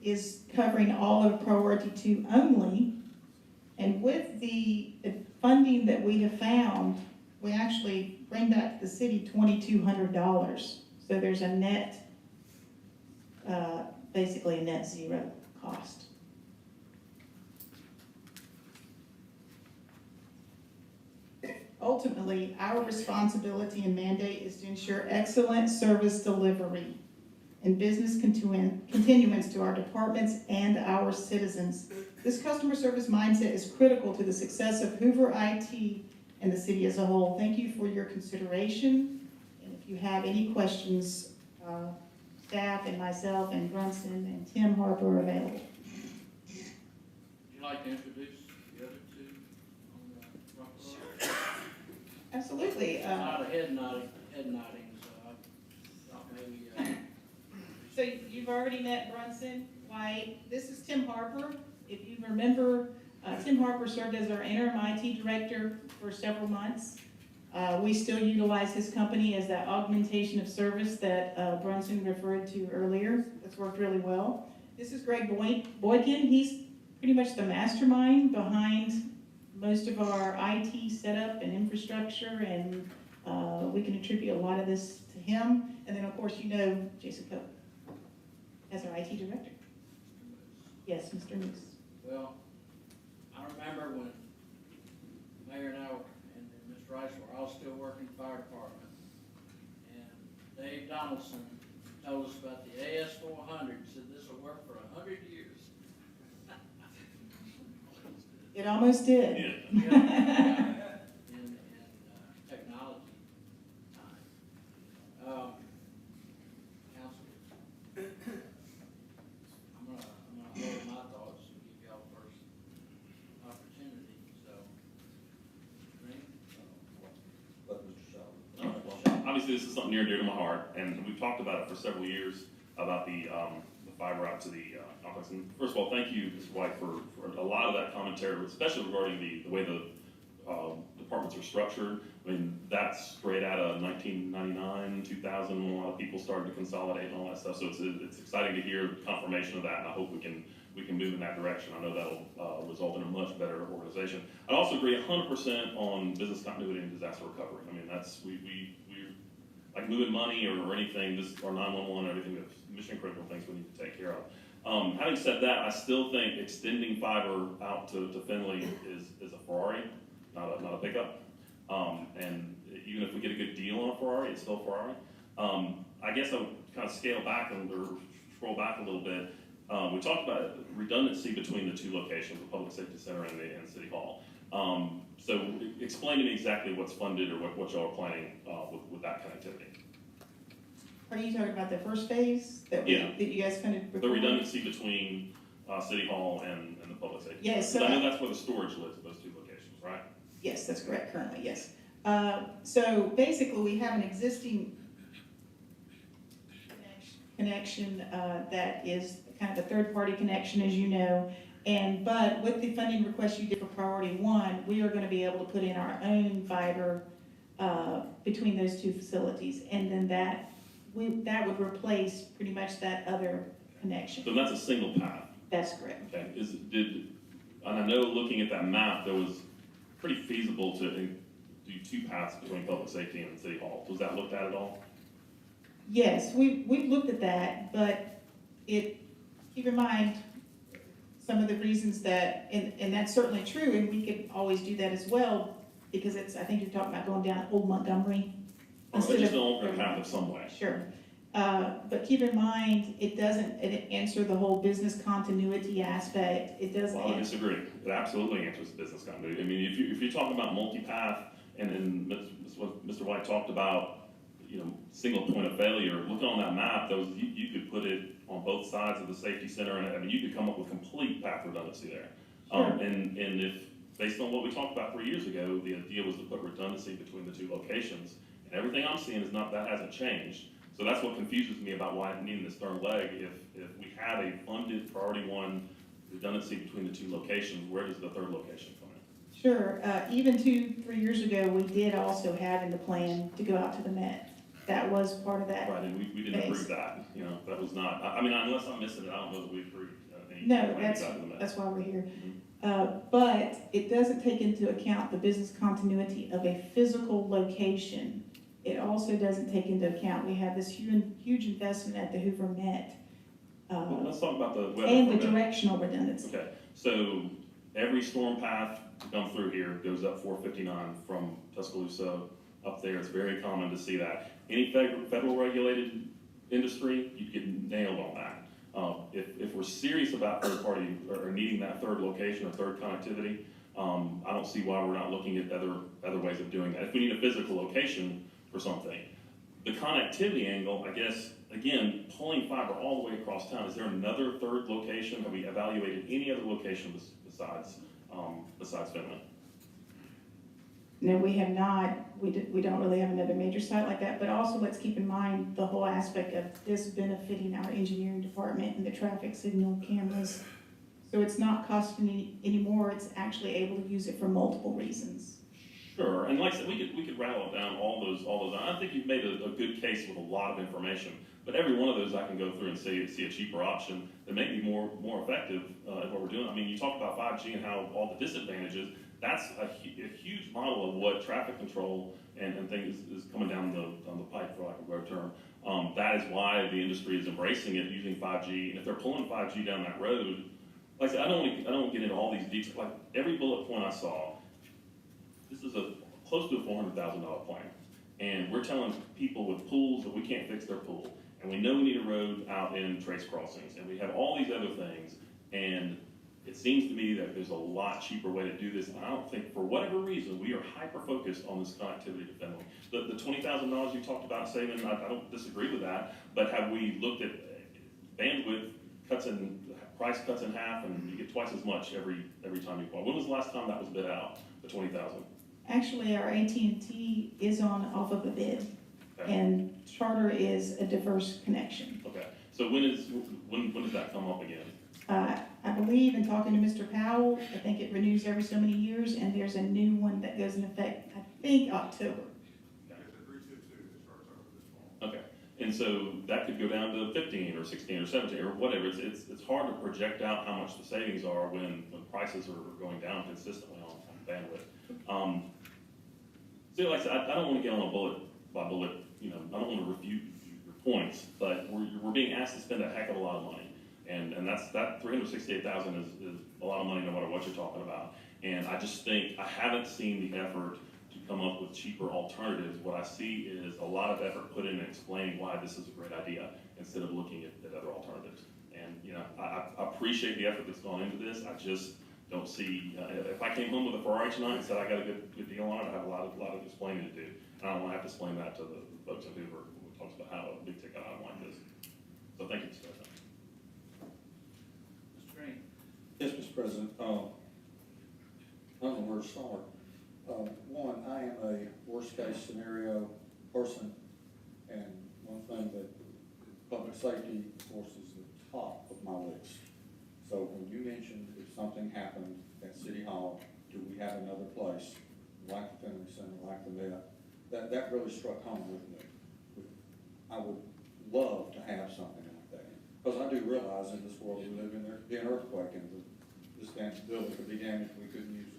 is covering all of priority 2 only. And with the funding that we have found, we actually bring back to the city $2,200. So there's a net, basically a net zero cost. Ultimately, our responsibility and mandate is to ensure excellent service delivery and business continuance to our departments and our citizens. This customer service mindset is critical to the success of Hoover IT and the city as a whole. Thank you for your consideration. And if you have any questions, staff and myself and Brunson and Tim Harper are available. Would you like to introduce the other 2 on the front row? Absolutely. It's not a head nodding, so I thought maybe, So you've already met Brunson White. This is Tim Harper. If you remember, Tim Harper served as our interim IT director for several months. We still utilize his company as that augmentation of service that Brunson referred to earlier. That's worked really well. This is Greg Boykin. He's pretty much the mastermind behind most of our IT setup and infrastructure, and we can attribute a lot of this to him. And then, of course, you know Jason Cope as our IT director. Yes, Mr. Moose. well, I remember when Mayor and I and Mr. Rice were all still working fire department, and Dave Donaldson told us about the AS400, said this will work for 100 years. It almost did. In technology time. Council, I'm gonna hold my thoughts and give y'all first opportunity, so. Obviously, this is something near and dear to my heart, and we've talked about it for several years, about the fiber out to the complex. And first of all, thank you, Mr. White, for a lot of that commentary, especially regarding the way the departments are structured. I mean, that's straight out of 1999, 2000, when a lot of people started to consolidate and all that stuff. So it's exciting to hear confirmation of that, and I hope we can move in that direction. I know that'll result in a much better organization. I also agree 100% on business continuity and disaster recovery. I mean, that's we're like moving money or anything. This or 911, everything that's mission critical things we need to take care of. Having said that, I still think extending fiber out to Findlay is a Ferrari, not a pickup. And even if we get a good deal on a Ferrari, it's still a Ferrari. I guess I would kind of scale back or scroll back a little bit. We talked about redundancy between the two locations, the Public Safety Center and City Hall. So explain to me exactly what's funded or what y'all are planning with that connectivity. Are you talking about the first phase that Yeah. that you guys funded before? The redundancy between City Hall and the Public Safety. Yes, Center. 'Cause so- I know that's where the storage lives at those two locations, right? Yes, that's correct, currently, yes. So basically, we have an existing connection that is kind of a third-party connection, as you know. But with the funding request you did for priority one, we are gonna be able to put in our own fiber between those two facilities. And then that would replace pretty much that other connection. So that's a single path. That's correct. Okay, and I know looking at that map, that was pretty feasible to do two paths between Public Safety and City Hall. Was that looked at all? Yes, we've looked at that, but keep in mind, some of the reasons that, and that's certainly true, and we could always do that as well, because I think you're talking about going down Old Montgomery. Or just an alternate path of some way? Sure. But keep in mind, it doesn't answer the whole business continuity aspect. It doesn't. Well, I disagree. It absolutely answers the business continuity. I mean, if you're talking about multi-path, and what Mr. White talked about, single point of failure, looking on that map, you could put it on both sides of the safety center, and I mean, you could come up with complete path redundancy there. Sure. And if, based on what we talked about 3 years ago, the idea was to put redundancy between the two locations, and everything I'm seeing is that hasn't changed. So that's what confuses me about why I'm needing this third leg. If we had a funded priority one redundancy between the two locations, where does the third location come in? Sure. Even 2-3 years ago, we did also have in the plan to go out to the Met. That was part of that. Right, and we didn't approve that. That was not. I mean, unless I'm missing it, I don't know that we approved any. No, when we got to the Met. that's why we're here. Mhm. But it doesn't take into account the business continuity of a physical location. It also doesn't take into account, we have this huge investment at the Hoover Met. Well, let's talk about the weather. And for the a minute. directional redundancy. Okay, so every storm path to come through here goes up 459 from Tuscaloosa up there. It's very common to see that. Any federal regulated industry, you get nailed on that. If we're serious about third party or needing that third location or third connectivity, I don't see why we're not looking at other ways of doing that. If we need a physical location for something, the connectivity angle, I guess, again, pulling fiber all the way across town, is there another third location? Have we evaluated any other location besides Finland? No, we have not. We don't really have another major site like that, but also let's keep in mind the whole aspect of this benefiting our engineering department and the traffic signal cameras. So it's not costing any more, it's actually able to use it for multiple reasons. Sure, and like I said, we could rattle down all those. I think you've made a good case with a lot of information, but every one of those I can go through and see a cheaper option that may be more effective at what we're doing. I mean, you talk about 5G and how all the disadvantages. That's a huge model of what traffic control and things is coming down the pipe, for lack of a better term. That is why the industry is embracing it, using 5G. And if they're pulling 5G down that road, like I said, I don't get into all these details. Like every bullet point I saw, this is close to a $400,000 plan, and we're telling people with pools that we can't fix their pool, and we know we need a road out in Trace Crossings, and we have all these other things, and it seems to me that there's a lot cheaper way to do this, and I don't think, for whatever reason, we are hyper-focused on this connectivity to Finland. The $20,000 you talked about saving, I don't disagree with that, but have we looked at bandwidth price cuts in half, and you get twice as much every time you call? When was the last time that was bid out, the $20,000? Actually, our AT&T is off of a bid, Okay. and Charter is a diverse connection. Okay, so when does that come up again? I believe in talking to Mr. Powell, I think it renews every so many years, and there's a new one that goes in effect, I think, October. Okay, and so that could go down to 15 or 16 or 17 or whatever. It's hard to project out how much the savings are when prices are going down consistently on bandwidth. So like I said, I don't want to get on a bullet by bullet, I don't want to refute your points, but we're being asked to spend a heck of a lot of money. And that $368,000 is a lot of money no matter what you're talking about. And I just think I haven't seen the effort to come up with cheaper alternatives. What I see is a lot of effort put in explaining why this is a great idea instead of looking at other alternatives. And you know, I appreciate the effort that's gone into this. I just don't see, if I came home with a Ferrari tonight and said I got a good deal on it, I have a lot of explaining to do. And I don't want to have to explain that to the folks in Hoover who talks about how a big ticket item like this. So thank you, Mr. President. Mr. Green? Yes, Mr. President. I don't know where to start. One, I am a worst-case scenario person, and one thing that public safety, of course, is the top of my list. So when you mentioned if something happened at City Hall, do we have another place, like the Finley Center, like the Met, that really struck home with me. I would love to have something like that, because I do realize in this world we live in, there could be an earthquake, and this building could be damaged, we couldn't use it.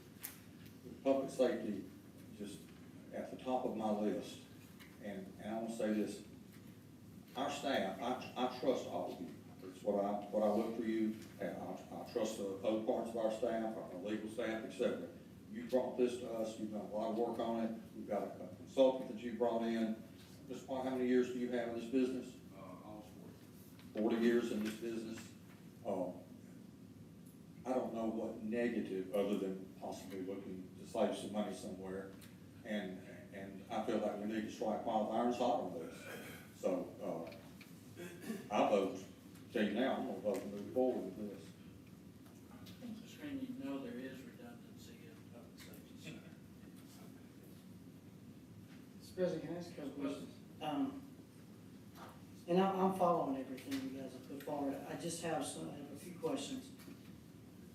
Public safety, just at the top of my list, and I want to say this, our staff, I trust all of you. It's what I look for you, and I trust the other parts of our staff, our legal staff, etc. You brought this to us, you've done a lot of work on it, we've got a consultant that you brought in. Mr. White, how many years do you have in this business? Almost 40 years in this business. I don't know what negative, other than possibly looking to save some money somewhere, and I feel like we need to strike while the iron's hot on this. So, I vote, tell you now, I'm gonna vote to move forward with this. Mr. Green, you know there is redundancy in public safety center. Mr. President, can I ask a couple questions? And I'm following everything you guys have put forward. I just have a few questions.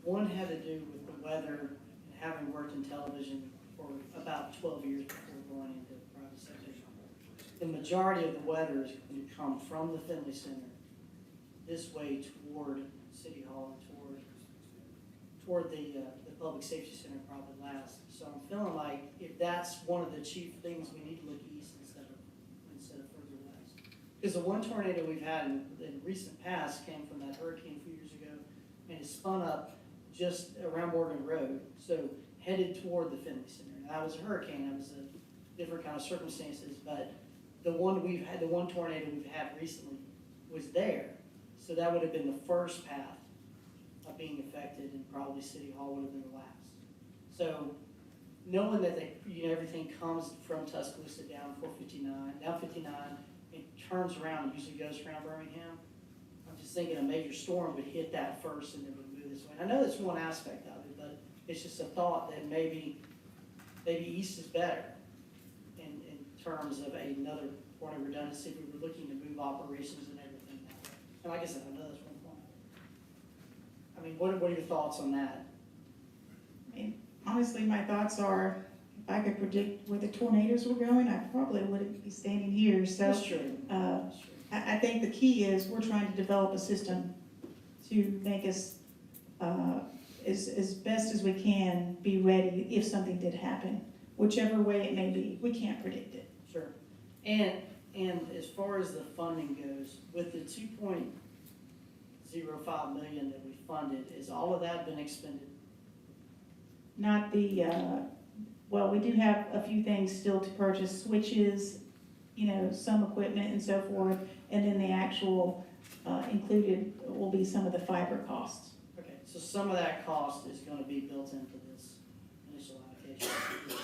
One had to do with the weather, and having worked in television for about 12 years before going into private sector. The majority of the weather is going to come from the Finley Center this way toward City Hall and toward the Public Safety Center probably last. So I'm feeling like if that's one of the chief things, we need to look east instead of further west. Because the one tornado we've had in recent past came from that hurricane a few years ago, and it spun up just around Morgan Road, so headed toward the Finley Center. Now, that was a hurricane, that was a different kind of circumstances, but the one tornado we've had recently was there. So that would have been the first path of being affected, and probably City Hall would have been the last. So knowing that everything comes from Tuscaloosa down 59, it turns around and usually goes around Birmingham. I'm just thinking a major storm would hit that first and then would move this way. I know that's one aspect of it, but it's just a thought that maybe east is better in terms of another point of redundancy if we were looking to move operations and everything that way. And like I said, I know that's one point. I mean, what are your thoughts on that? I mean, honestly, my thoughts are, if I could predict where the tornadoes were going, I probably wouldn't be standing here, so. That's true. That's true. I think the key is we're trying to develop a system to make us, as best as we can, be ready if something did happen, whichever way it may be. We can't predict it. Sure. And as far as the funding goes, with the $2.05 million that we funded, is all of that been expended? Not the, well, we do have a few things still to purchase, switches, some equipment and so forth, and then the actual included will be some of the fiber costs. Okay, so some of that cost is gonna be built into this initial allocation for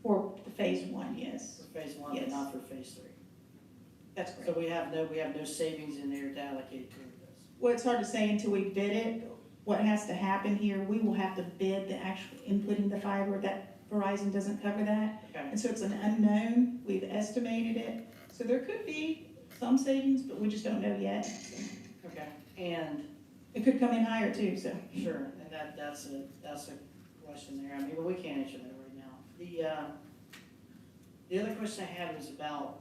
For the phase one, yes. phase one, but Yes. not for phase three. That's So correct. we have no savings in there to allocate toward this. Well, it's hard to say until we bid it. What has to happen here, we will have to bid the actual inputting the fiber. That Verizon doesn't cover that. Okay, And so it's an unknown. We've estimated it. So there could be some savings, but we just don't know yet. okay, and It could come in higher too, so. sure, and that's a question there. I mean, but we can't answer that right now. The other question I had was about,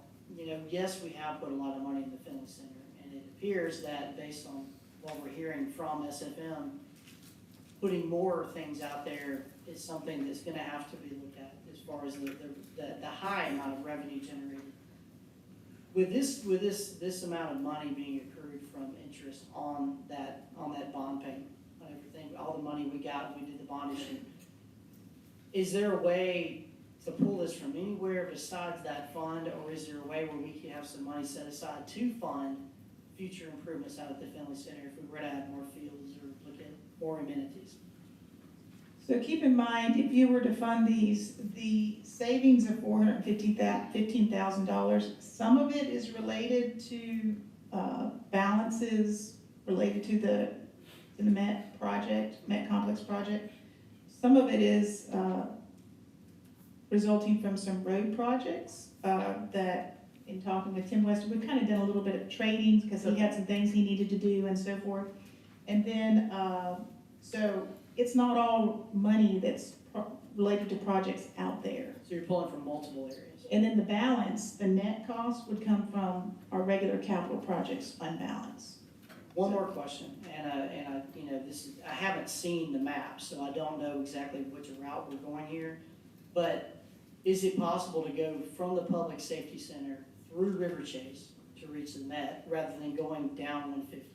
yes, we have put a lot of money in the Finley Center, and it appears that based on what we're hearing from SFM, putting more things out there is something that's gonna have to be looked at as far as the high amount of revenue generated. With this amount of money being accrued from interest on that bond payment, on everything, all the money we got when we did the bond issue, is there a way to pull this from anywhere besides that fund, or is there a way where we can have some money set aside to fund future improvements out at the Finley Center if we were to add more fields or look at more amenities? So keep in mind, if you were to fund these, the savings of $15,000, some of it is related to balances related to the Met project, Met Complex project. Some of it is resulting from some road projects that, in talking with Tim West, we've kind of done a little bit of trading because he had some things he needed to do and so forth. And then, so it's not all money that's related to projects out there. So you're pulling from multiple areas. And then the balance, the net cost would come from our regular capital projects fund balance. One more question, and I, you know, I haven't seen the map, so I don't know exactly which route we're going here. But is it possible to go from the Public Safety Center through River Chase to reach the Met rather than going down 150?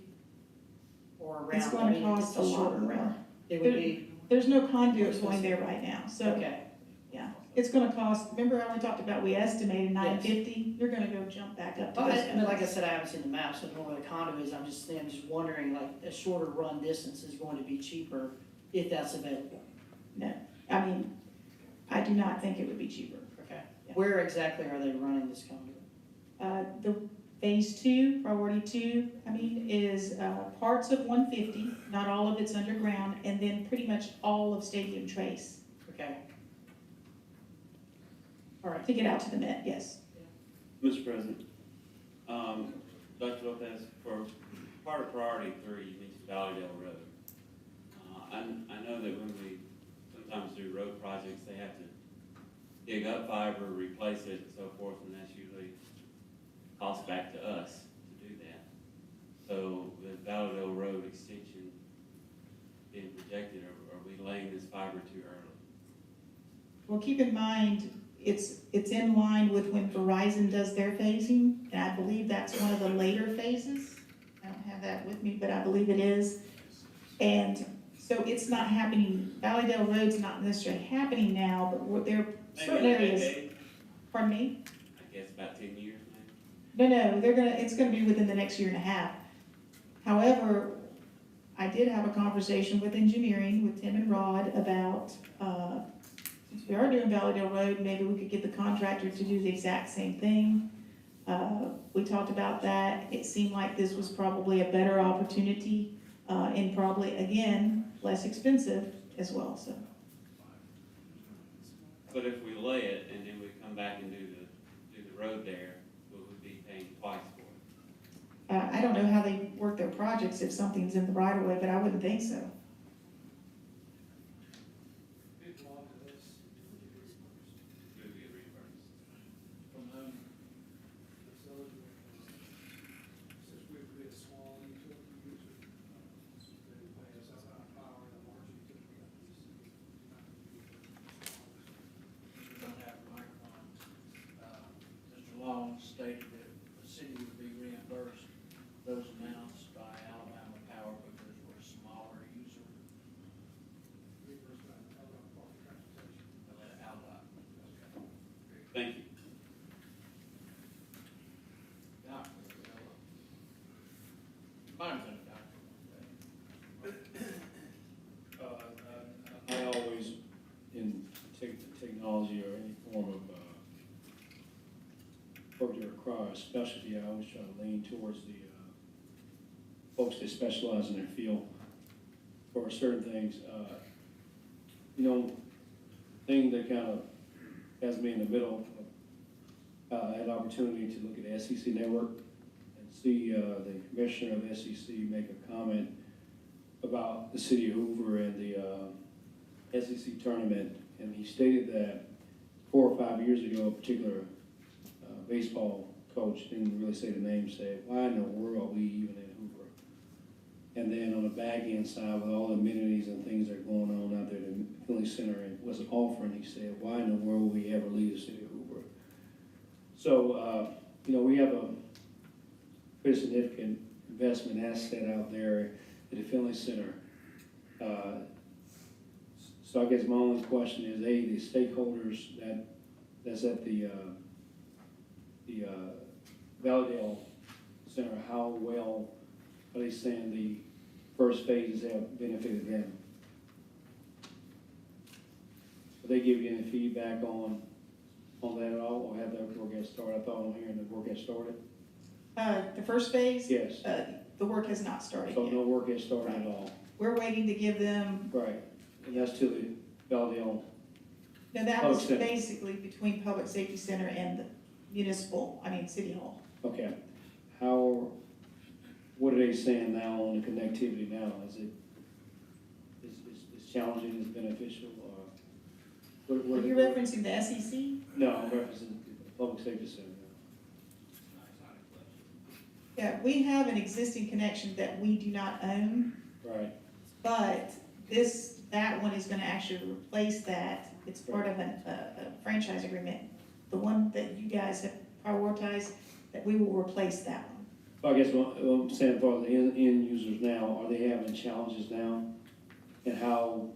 Or around? It's gonna cost a lot shorter more. route. It would be, There's no conduit going there right now, so, okay, yeah. It's gonna cost, remember I only talked about we estimated $950? You're gonna go jump back up to but this. like I said, I haven't seen the map, so I don't know where the condo is. I'm just wondering, like, a shorter run distance is going to be cheaper if that's available. No, I mean, I do not think it would be cheaper. Okay. Yeah. Where exactly are they running this conduit? The phase 2, priority 2, is parts of 150, not all of it's underground, and then pretty much all of Stadium Trace. Okay. All right, to get out to the Met, yes. Mr. President, Dr. Lopez, for part of priority 3, you mentioned Valleydale Road. I know that when we sometimes do road projects, they have to dig up fiber, replace it, and so forth, and that's usually cost back to us to do that. So the Valleydale Road extension being projected, are we laying this fiber too early? Well, keep in mind, it's in line with when Verizon does their phasing, and I believe that's one of the later phases. I don't have that with me, but I believe it is. And so it's not happening, Valleydale Road's not necessarily happening now, but there are certain Maybe a areas. decade? Pardon me? I guess about 10 years maybe? No, it's gonna be within the next year and a half. However, I did have a conversation with engineering, with Tim and Rod, about, since we are doing Valleydale Road, maybe we could get the contractor to do the exact same thing. We talked about that. It seemed like this was probably a better opportunity, and probably, again, less expensive as well, so. But if we lay it and then we come back and do the road there, we would be paying twice for it. I don't know how they work their projects if something's in the right of way, but I wouldn't think so. We would get reimbursed. From whom? Since we're a small utility user, they pay us out our power and large utility companies. We don't have a microphone. Mr. Long stated that the city would be reimbursed those amounts by Alabama Power because we're a smaller user Reimbursed by Alabama Department of Transportation. of that outlet. Thank you. Doctor, might have been a doctor one day. I always, in technology or any form of work that requires specialty, I always try to lean towards the folks that specialize in their field for certain things. Thing that kind of has me in the middle, I had an opportunity to look at the SEC network and see the commissioner of the SEC make a comment about the city of Hoover and the SEC tournament, and he stated that 4 or 5 years ago, a particular baseball coach, didn't really say the name, said, "Why in the world are we even in Hoover?" And then on the back end side, with all the amenities and things that are going on out there, the Finley Center wasn't offering, he said, "Why in the world would we ever leave the city of Hoover?" So, we have a pretty significant investment asset out there at the Finley Center. So I guess my only question is, the stakeholders that's at the Valleydale Center, how well are they saying the first phases have benefited them? Did they give you any feedback on that at all, or have the work get started? I thought I'm hearing the work get started. The first phase? Yes. The work has not started So yet. no work has started at all. We're waiting to give them, Right. And that's to the Vallejo. no, that Public was center. basically between Public Safety Center and the City Hall. Okay. What are they saying now on the connectivity now? Is challenging, is beneficial, or what Are you referencing the SEC? No, I'm referencing the Public Safety Center. Yeah, we have an existing connection that we do not own, Right. but that one is gonna actually replace that. It's part of a franchise agreement. The one that you guys have prioritized, that we will replace that one. I guess what I'm saying for the end users now, are they having challenges now? And how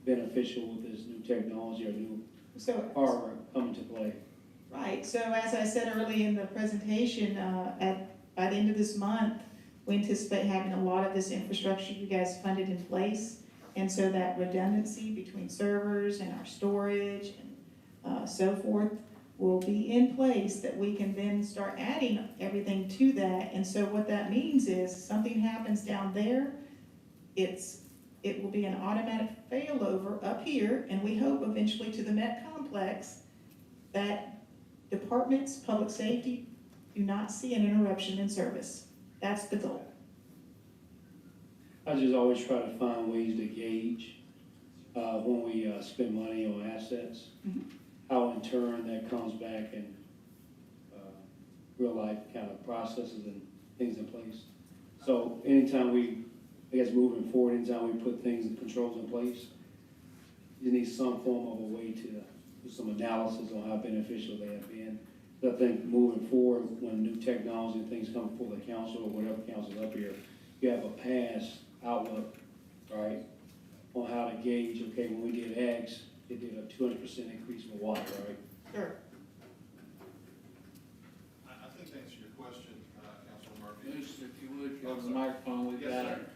beneficial with this new technology or new So, hardware coming to play? right, so as I said early in the presentation, by the end of this month, we anticipate having a lot of this infrastructure you guys funded in place. And so that redundancy between servers and our storage and so forth will be in place, that we can then start adding everything to that. And so what that means is, something happens down there, it will be an automatic failover up here, and we hope eventually to the Met Complex, that departments, public safety, do not see an interruption in service. That's the goal. I just always try to find ways to gauge, when we spend money on assets, Mhm. how in turn that comes back and real life kind of processes and things in place. So anytime I guess moving forward, anytime we put things and controls in place, you need some form of a way to do some analysis on how beneficial they have been. I think moving forward, when new technology and things come before the council or whatever council's up here, you have a past outlook, right, on how to gauge, okay, when we did X, it did a 200% increase for Y, right? Sure. I think to answer your question, Councilman Murphy. Bruce, if you would, go to the microphone, we've Yes, got sir.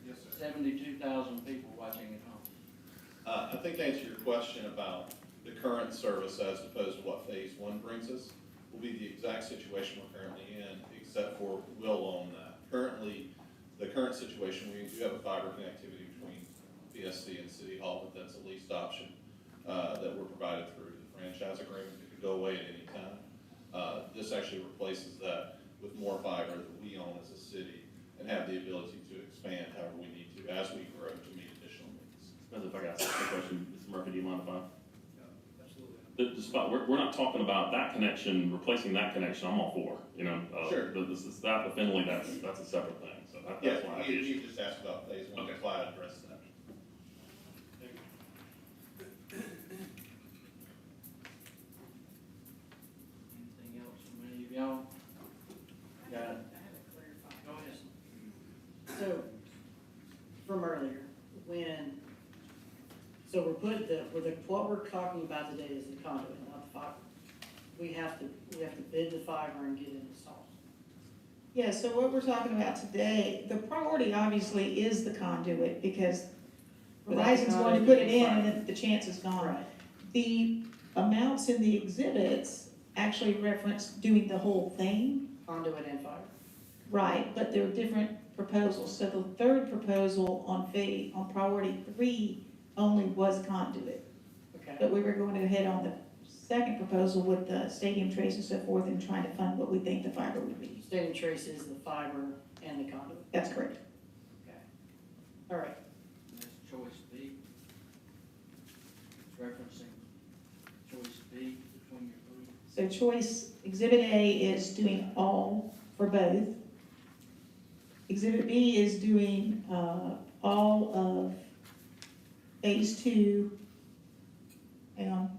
Yes, sir. 72,000 people watching at home. I think to answer your question about the current service as opposed to what phase one brings us, will be the exact situation we're currently in, except for we'll own that. Currently, the current situation, we do have a fiber connectivity between PSC and City Hall, but that's a leased option, that we're provided through the franchise agreement. It could go away at any time. This actually replaces that with more fiber that we own as a city and have the ability to expand however we need to as we grow to meet additional needs. If I got a question, Mr. Murphy, do you mind if I? Absolutely. The spot, we're not talking about that connection, replacing that connection, I'm all for, you know? Sure. The staff of Finley, that's a separate thing, so Yeah, that's why I you issue. just asked about phase one, Okay. that's why I addressed that. Anything else from any of y'all? Got it? I have a clarifying Go ahead. question. So, from earlier, so we're putting what we're talking about today is the conduit, not the fiber. We have to bid the fiber and get it installed. Yeah, so what we're talking about today, the priority obviously is the conduit, because Without the Verizon's going to conduit, put it in, fine. and then the chance is gone. Right. The amounts in the exhibits actually reference doing the whole thing. Conduit and fiber. Right, but there are different proposals. So the third proposal on priority 3 only was conduit. Okay. But we were going ahead on the second proposal with the stadium trace and so forth, and trying to fund what we think the fiber would be. Stadium trace is the fiber and the conduit. That's correct. Okay. All right. That's choice B. It's referencing choice B between your three. So choice, Exhibit A is doing all for both. Exhibit B is doing all of phase 2. Hang on.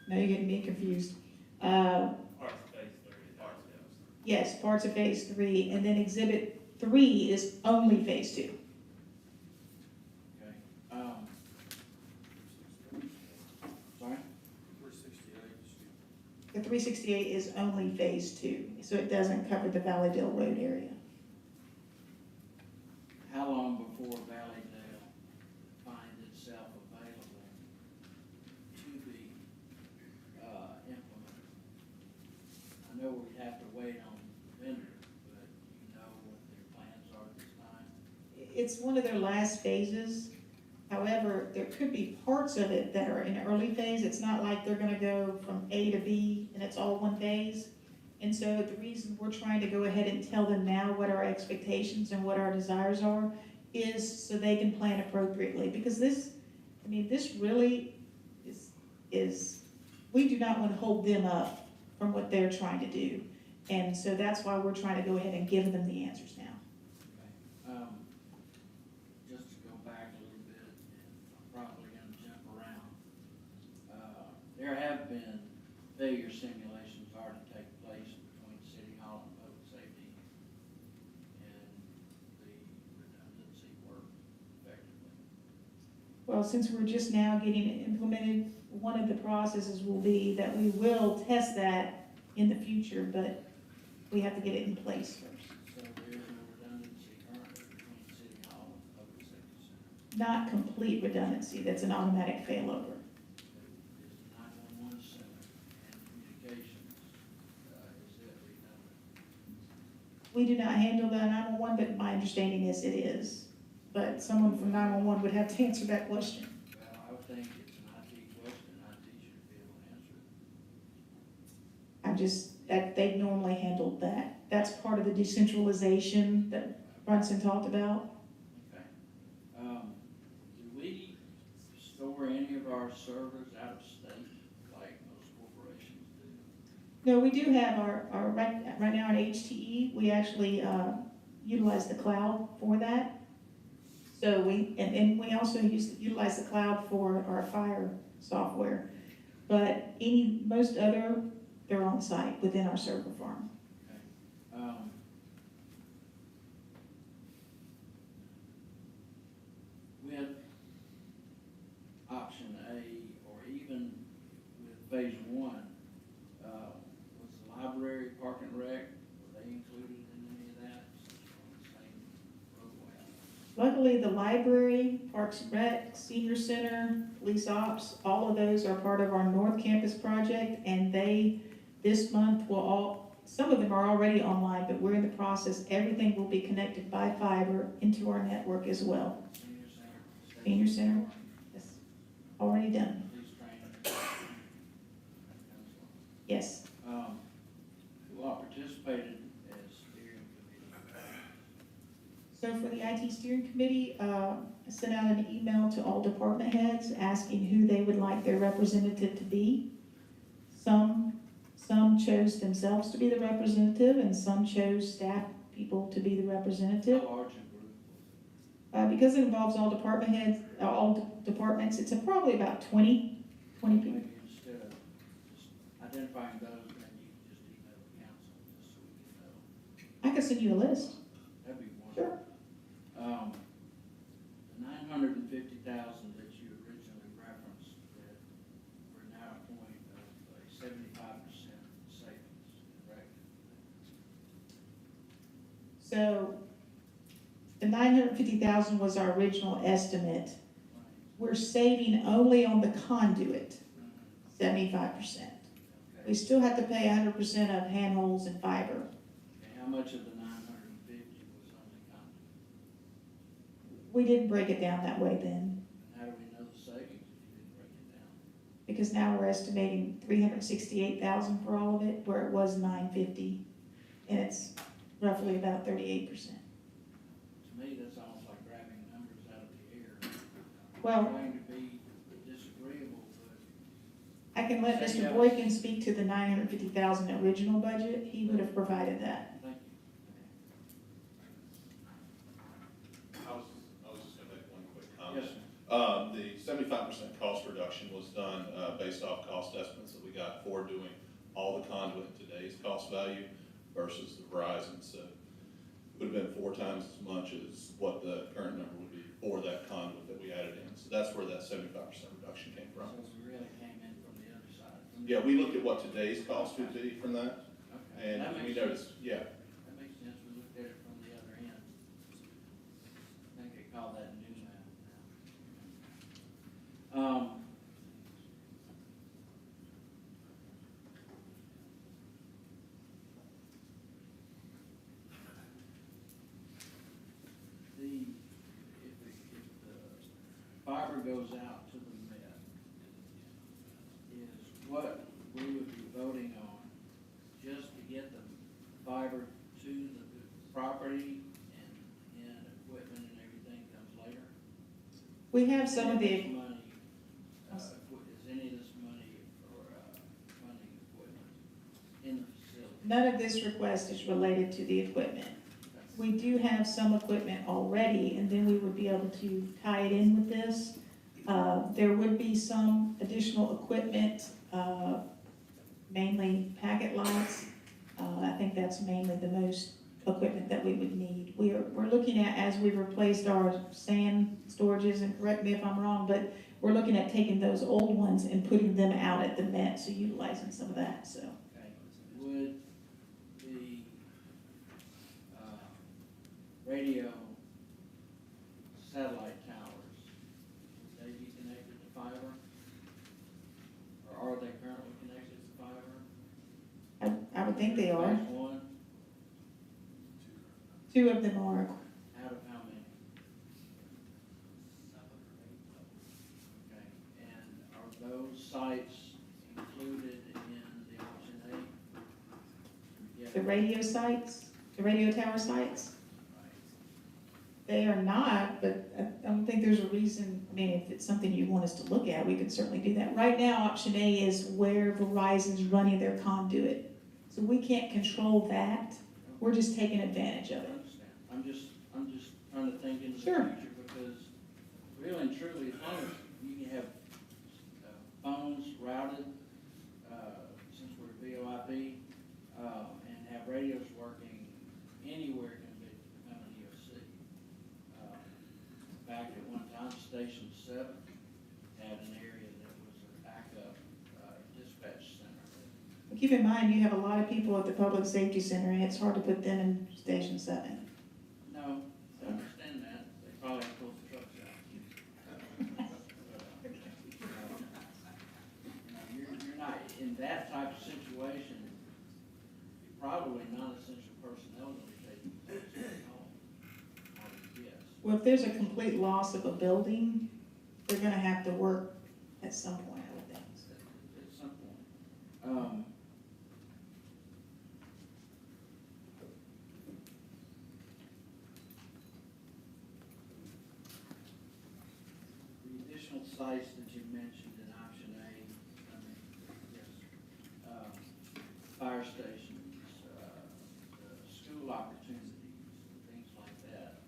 Now you're getting me confused. Parts of phase three, parts of phase. Yes, parts of phase 3, and then Exhibit 3 is only phase 2. Okay. Sorry? We're 68. The 368 is only phase 2, so it doesn't cover the Valleydale Road area. How long before Valleydale finds itself available to be, implemented? I know we'd have to wait on the vendor, but you know what their plans are at this time? It's one of their last phases. However, there could be parts of it that are in early phase. It's not like they're gonna go from A to B and it's all one phase. And so the reason we're trying to go ahead and tell them now what our expectations and what our desires are is so they can plan appropriately. Because this really is, we do not want to hold them up from what they're trying to do. And so that's why we're trying to go ahead and give them the answers now. Just to go back a little bit, and I'm probably gonna jump around. There have been failure simulations already take place between City Hall and Public Safety, and the redundancy worked effectively. Well, since we're just now getting it implemented, one of the processes will be that we will test that in the future, but we have to get it in place first. So there is no redundancy currently between City Hall and Public Safety Center. Not complete redundancy, that's an automatic failover. Is the 911 center and communications, is it redundant? We do not handle the 911, but my understanding is it is. But someone from 911 would have to answer that question. Well, I would think it's an IT question, IT should be able to answer it. That they normally handled that. That's part of the decentralization that Brunson talked about. Okay. Do we store any of our servers out of state like most corporations do? No, we do have our right now at HTE, we actually utilize the cloud for that. So and we also utilize the cloud for our fire software. But most other, they're on site within our server farm. Okay. With option A, or even with phase 1, was the library, park and rec, were they included in any of that? Since we're on the same roadway? Luckily, the library, Parks and Rec, Senior Center, Police Ops, all of those are part of our North Campus project, and this month some of them are already online, but we're in the process, everything will be connected by fiber into our network as well. Senior center? Senior center. Yes, already done, Police training? yes. Who all participated as steering committee? So for the IT steering committee, I sent out an email to all department heads asking who they would like their representative to be. Some chose themselves to be the representative, and some chose staff people to be the representative. How large a group was it? Because it involves all department heads, all departments, it's probably about 20 people. Maybe instead of just identifying those, then you could just email the council, just so we can know. I could send you a list. That'd be Sure. wonderful. The 950,000 that you originally referenced, that we're now at a point of a 75% savings, correct? So the 950,000 was our original estimate. Right. We're saving only on the conduit, Mhm. 75%. We Okay. still have to pay 100% of handholds and fiber. Okay, how much of the 950 was only conduit? We didn't break it down that way then, And how do we know the savings if you didn't break it down? because now we're estimating 368,000 for all of it, where it was 950, and it's roughly about 38%. To me, that's almost like grabbing numbers out of the air. Well- I'm trying to be disagreeable, but I can let Mr. Boykin speak to the 950,000 original budget, he would have provided that. thank you. I was just gonna make one quick Yes, comment. sir. The 75% cost reduction was done, based off cost estimates that we got for doing all the conduit in today's cost value versus the Verizon, so it would have been 4 times as much as what the current number would be for that conduit that we added in. So that's where that 75% reduction came from. So we really came in from the other side, from Yeah, we looked at what today's cost would be from that, Okay, and that we makes noticed, yeah, That makes sense, we looked at it from the other end. I think they call that new map now. If the fiber goes out to the Met, is what we would be voting on just to get the fiber to the property and equipment and everything comes later? We have some of Any the, this money, is any of this money for, funding equipment in the facility? none of this request is related to the equipment. We do have some equipment already, and then we would be able to tie it in with this. There would be some additional equipment, mainly packet lights. I think that's mainly the most equipment that we would need. We're looking at, as we've replaced our sand storages, and correct me if I'm wrong, but we're looking at taking those old ones and putting them out at the Met, so utilizing some of that, so. Okay, would the, radio satellite towers, would they be connected to fiber? Or are they currently connected to fiber? I would think they are. Phase one, 2 of them are. out of how many? Okay, and are those sites included in the option A? The radio sites, the radio tower sites, Right. they are not, but I don't think there's a reason, I mean, if it's something you want us to look at, we can certainly do that. Right now, option A is where Verizon's running their conduit. So we can't control that, we're just taking advantage I of it. understand. I'm just trying to think into the Sure. future, because really and truly, as long as you can have phones routed, since we're VoIP, and have radios working anywhere can become an EOC. Back at one time, Station 7 had an area that was a backup dispatch center. Keep in mind, you have a lot of people at the Public Safety Center, and it's hard to put them in Station 7. No, I understand that. They probably pulled the trucks out. You're not, in that type of situation, you're probably non-essential personnel that are taking places home, I would guess. Well, if there's a complete loss of a building, they're gonna have to work at some point, I would think. At some point. The additional sites that you mentioned in option A, I mean, yes, fire stations, school opportunities, things like that.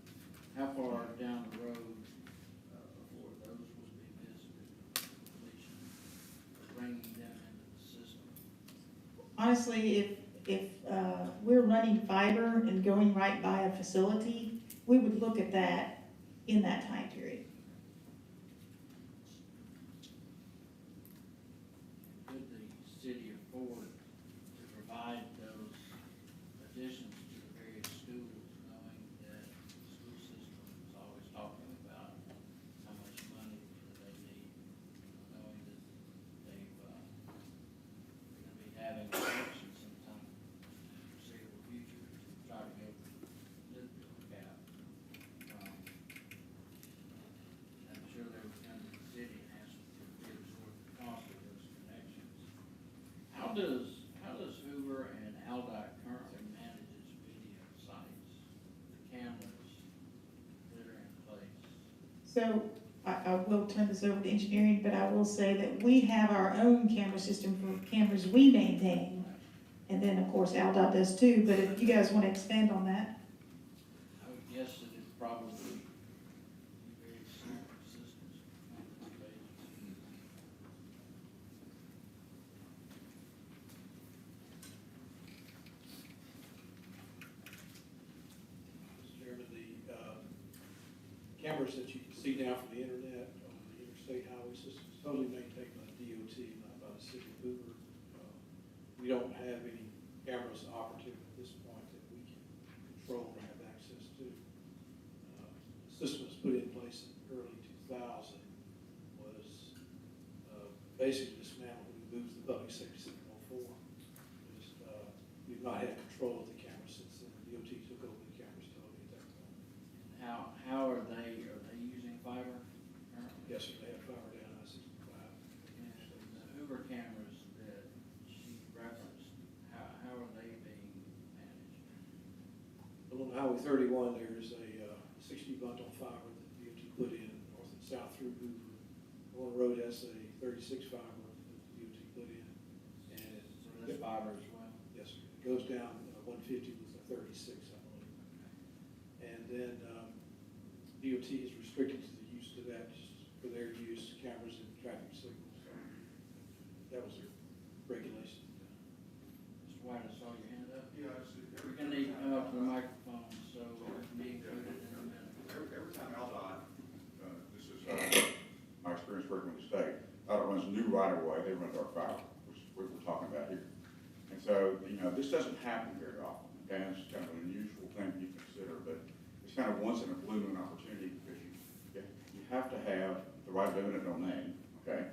How far down the road, before those would be visited, completion, or bringing them into the system? Honestly, if we're running fiber and going right by a facility, we would look at that in that time period. Could the city afford to provide those additions to the various schools, knowing that the school system is always talking about how much money that they need, knowing that they're gonna be having elections sometime in the foreseeable future to try to go live bill cap. I'm sure they would come to the city and ask for bids for the cost of those connections. How does Hoover and Aldott currently manage its video sites, the cameras that are in place? So I will turn this over to engineering, but I will say that we have our own camera system for cameras we maintain. And then, of course, Aldott does too, but if you guys want to expand on that. I would guess that it'd probably be very similar systems between the two agencies. Mr. Chairman, the cameras that you can see now from the internet on the interstate highway system is totally maintained by DOT, not by the city of Hoover. don't have any cameras operative at this point that we can control or have access to. The system was put in place in early 2000, was basically dismantled when we moved to the public safety center in 04. We've not had control of the cameras since then. DOT took over the cameras totally at that point. How are they using fiber currently? Yes, sir, they have fiber down I-65. And the Hoover cameras that she referenced, how are they being managed? Along Highway 31, there's a 60 bundle fiber that DOT put in north and south through Hoover. On the road has a 36 fiber that DOT put in. And So that's fiber as well? yes, sir. It goes down 150 with a 36, I believe. And then DOT is restricted to the use to that, just for their use, cameras and traffic signals. So that was their regulation. Mr. White, I saw your hand up. Yeah, I see. You're gonna need to come up to the microphone, so it can be included in a minute. Every time Aldott, this is my experience working with the state, Aldott runs new right of way, they run dark fiber, which is what we're talking about here. And so, this doesn't happen very often, okay, and it's kind of an unusual thing you consider, but it's kind of once in a blue moon opportunity because you have to have the right of eminent domain, okay,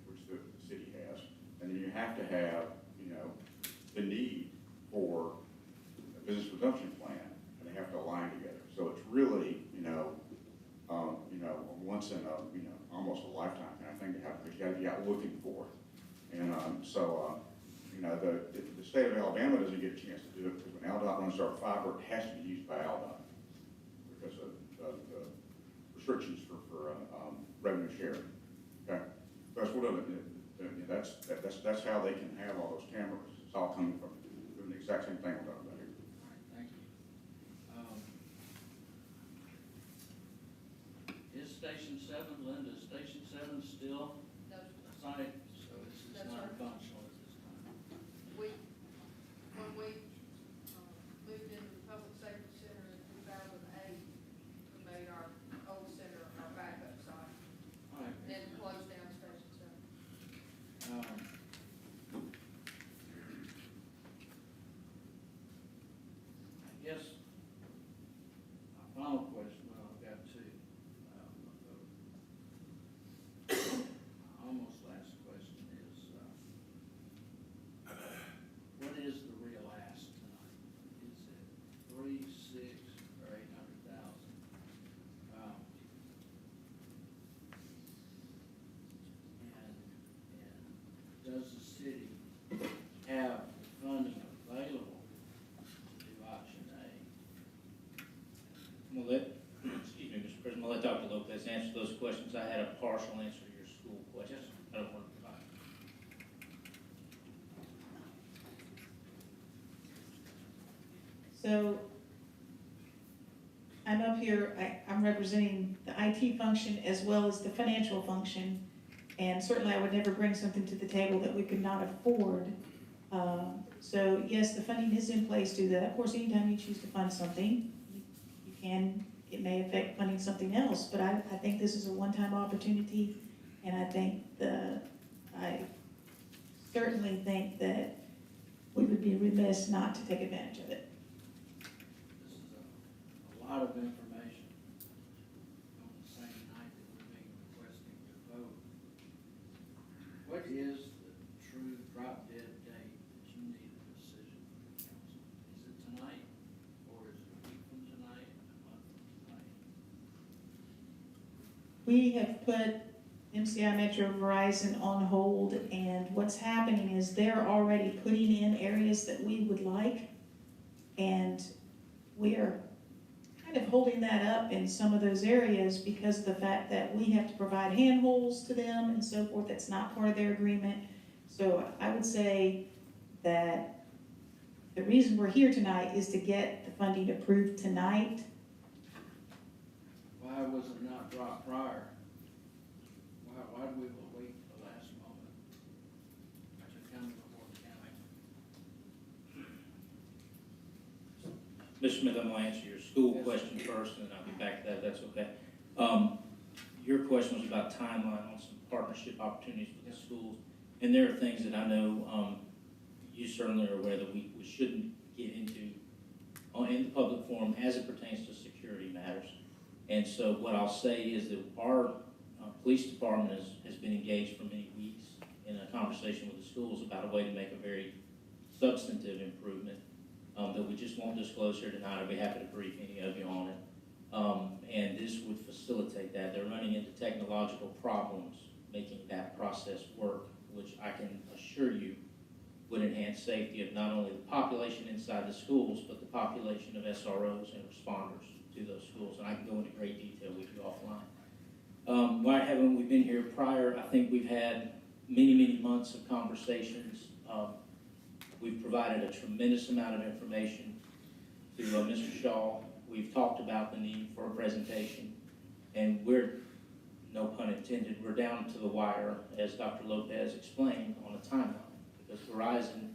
which the city has, and then you have to have, the need for a business presumption plan, and they have to align together. So it's really, once in a, almost a lifetime kind of thing to happen, because you got to be out looking for it. And the state of Alabama doesn't get a chance to do it because when Aldott runs dark fiber, it has to be used by Aldott because of the restrictions for revenue sharing. Okay, that's what of it. That's how they can have all those cameras. It's all coming from doing the exact same thing we're talking about here. All right, thank you. Is Station 7, Linda, is Station 7 still assigned? So this is That's not right. functional at this time. When we moved into the public safety center in 2008, we made our old center our backup site All right. and closed down Station 7. I guess my final question, well, I've got two. My almost last question is, what is the real ask tonight? Is it 3, 6, or 800,000? And does the city have the funding available to do option A? I'm gonna let, excuse me, Mr. President, I'm gonna let Dr. Lopez answer those questions. I had a partial answer to your school question. Yes, sir. I don't want to provide. So I'm up here, I'm representing the IT function as well as the financial function. And certainly I would never bring something to the table that we could not afford. So yes, the funding is in place to do that. Of course, anytime you choose to fund something, you can, it may affect funding something else. But I think this is a one-time opportunity. And I certainly think that we would be remiss not to take advantage of it. This is a lot of information on the same night that we're being requesting to vote. What is the true drop dead date that you need a decision from the council? Is it tonight, or is it a week from tonight, a month from tonight? We have put MCI Metro Verizon on hold, and what's happening is they're already putting in areas that we would like, and we are kind of holding that up in some of those areas because of the fact that we have to provide handholds to them and so forth. That's not part of their agreement. So I would say that the reason we're here tonight is to get the funding approved tonight. Why was it not dropped prior? Why did we wait till the last moment to come before the county? Mr. Smith, I'm gonna answer your school question first, and then I'll get back to that, if that's okay. Your question was about timeline on some partnership opportunities with the schools, and there are things that I know, you certainly are aware that we shouldn't get into, in the public forum as it pertains to security matters. And so what I'll say is that our police department has been engaged for many weeks in a conversation with the schools about a way to make a very substantive improvement that we just won't disclose here tonight. I'll be happy to brief any of you on it. And this would facilitate that. They're running into technological problems making that process work, which I can assure you would enhance safety of not only the population inside the schools, but the population of SROs and responders to those schools. And I can go into great detail with you offline. Why haven't we been here prior? I think we've had many, many months of conversations. We've provided a tremendous amount of information to Mr. Shaw. We've talked about the need for a presentation, and we're, no pun intended, we're down to the wire, as Dr. Lopez explained, on a timeline, because Verizon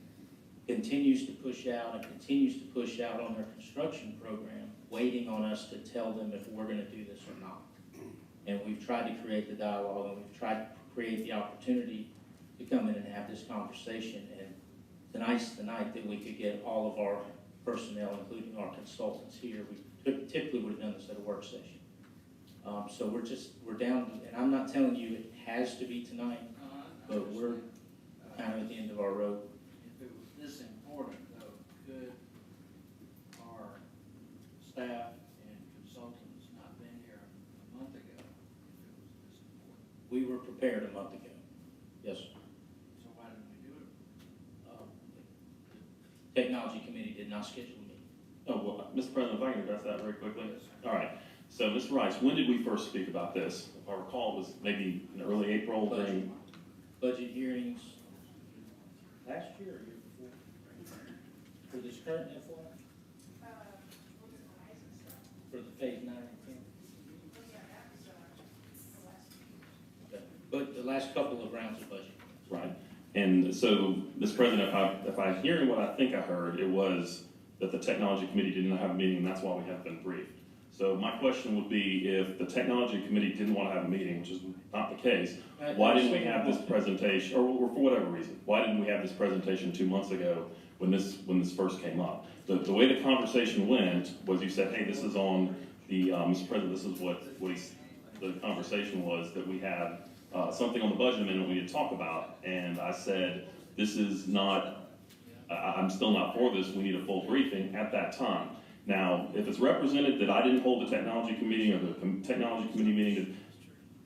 continues to push out and continues to push out on their construction program, waiting on us to tell them if we're going to do this or not. And we've tried to create the dialogue, and we've tried to create the opportunity to come in and have this conversation. And tonight's the night that we could get all of our personnel, including our consultants here. We typically would have done this at a work session. So we're down, and I'm not telling you it has to be tonight, but we're kind of at the end of our road. If it was this important, though, could our staff and consultants not been here a month ago if it was this important? We were prepared a month ago. Yes, sir. So why didn't we do it? The Technology Committee did not schedule a meeting. Oh, well, Mr. President, if I can address that very quickly. Yes, sir. All right. So, Mr. Rice, when did we first speak about this? If I recall, it was maybe in early April during. Budget hearings last year or year before? For this current FY? For the phase 9 and 10? Okay. But the last couple of rounds of budget. Right. And so, Mr. President, if I'm hearing what I think I heard, it was that the Technology Committee did not have a meeting, and that's why we haven't been briefed. So my question would be, if the Technology Committee didn't want to have a meeting, which is not the case, why didn't we have this presentation, or for whatever reason, why didn't we have this presentation 2 months ago when this first came up? The way the conversation went was you said, hey, this is on the, Mr. President, this is what the conversation was, that we had something on the budget amendment we need to talk about, and I said, this is not, I'm still not for this, we need a full briefing at that time. Now, if it's represented that I didn't hold the Technology Committee or the Technology Committee meeting,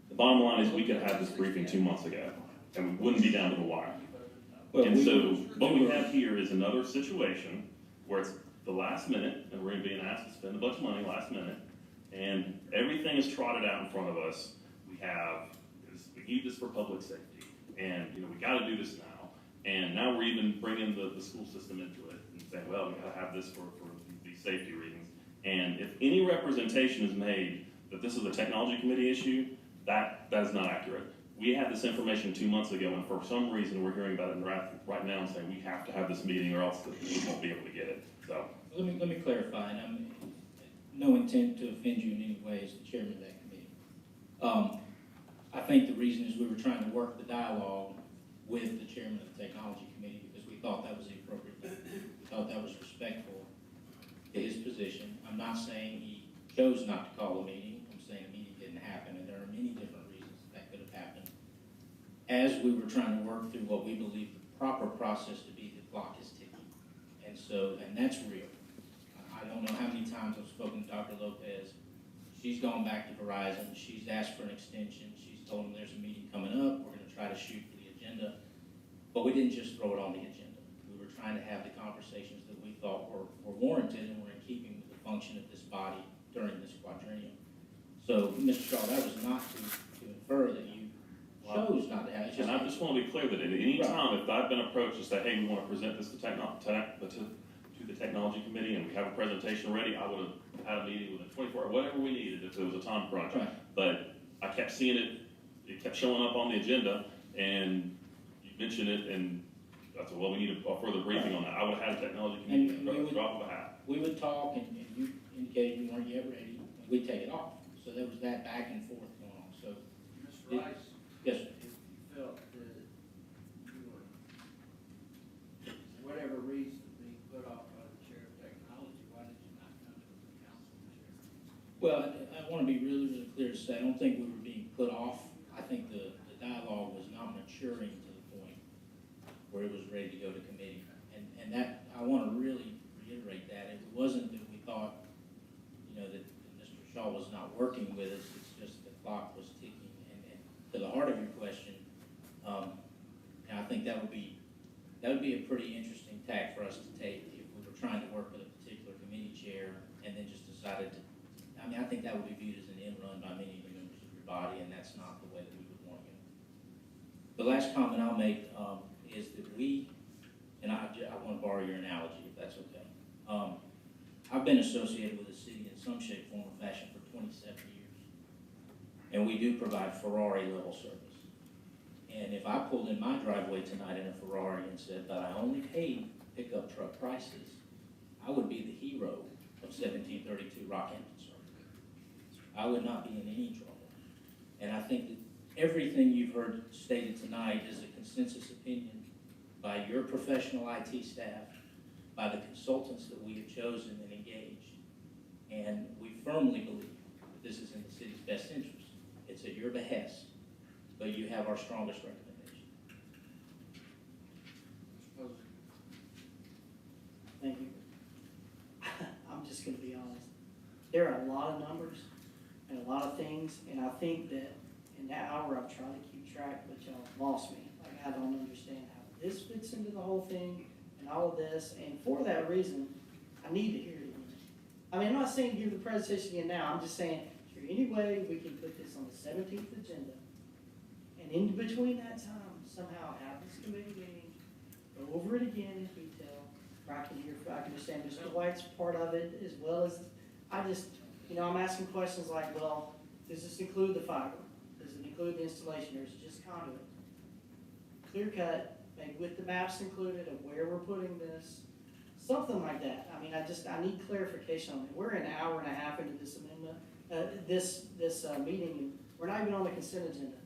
the bottom line is we could have this briefing 2 months ago, and we wouldn't be down to the wire. And so what we have here is another situation where it's the last minute, and we're being asked to spend a bunch of money last minute, and everything is trotted out in front of us. We need this for public safety, and we got to do this now. And now we're even bringing the school system into it and saying, well, we got to have this for these safety reasons. And if any representation is made that this is a Technology Committee issue, that is not accurate. We had this information 2 months ago, and for some reason we're hearing about it right now and saying we have to have this meeting or else we won't be able to get it. So Let me clarify, and I'm no intent to offend you in any way as the chairman of that committee. I think the reason is we were trying to work the dialogue with the chairman of the Technology Committee because we thought that was the appropriate thing. We thought that was respectful to his position. I'm not saying he chose not to call a meeting. I'm saying a meeting didn't happen, and there are many different reasons that could have happened. As we were trying to work through what we believe the proper process to be, the clock is ticking. And that's real. I don't know how many times I've spoken to Dr. Lopez. She's gone back to Verizon. She's asked for an extension. She's told them there's a meeting coming up. We're going to try to shoot for the agenda. But we didn't just throw it on the agenda. We were trying to have the conversations that we thought were warranted and were in keeping with the function of this body during this quadrennium. So, Mr. Shaw, that was not to infer that you chose not to have it. and I just want to be clear that at any time, if I've been approached to say, hey, we want to present this to the Technology Committee and we have a presentation ready, I would have had a meeting within 24 hours, whatever we needed if there was a time crunch. Right. But I kept seeing it kept showing up on the agenda, and you mentioned it, and I said, well, we need a further briefing on that. I would have had a Technology Committee drop of a hat. We would talk, and you indicated you weren't yet ready, and we'd take it off. So there was that back and forth going on. So, Mr. Rice? yes, sir. If you felt that you were, whatever Well, I want to be really, really clear to say, I don't think we were being put off. I think the dialogue was not maturing to the point where it was ready to go to committee. And that, I want to really reiterate that. It wasn't that we thought, that Mr. Shaw was not working with us, it's just the clock was ticking. And to the heart of your question, and I think that would be a pretty interesting tack for us to take if we were trying to work with a particular committee chair and then just decided to, I think that would be viewed as an end run by many of the members of your body, and that's not the way that we would want to go. The last comment I'll make is that and I want to borrow your analogy, if that's okay. I've been associated with the city in some shape, form, or fashion for 27 years. And we do provide Ferrari level service. And if I pulled in my driveway tonight in a Ferrari and said that I only paid pickup truck prices, I would be the hero of 1732 Rockhampton Circle. I would not be in any trouble. And I think that everything you've heard stated tonight is a consensus opinion by your professional IT staff, by the consultants that we have chosen and engaged. And we firmly believe that this is in the city's best interest. It's at your behest, but you have our strongest recommendation. Mr. Posey. Thank you. I'm just gonna be honest. There are a lot of numbers and a lot of things, and I think that in that hour I've tried to keep track, but y'all lost me. Like, I don't understand how this fits into the whole thing and all of this, and for that reason, I need to hear it again. I mean, I'm not saying give the presentation again now, I'm just saying, is there any way we can put this on the 17th agenda, and in between that time, somehow have this committee meeting, go over it again in detail, where I can understand Mr. White's part of it, as well as, I'm asking questions like, well, does this include the fiber? Does it include the installation, or is it just conduit? Clear cut, maybe with the maps included of where we're putting this, something like that. I mean, I need clarification on it. We're an hour and a half into this amendment, this meeting, and we're not even on the consent agenda.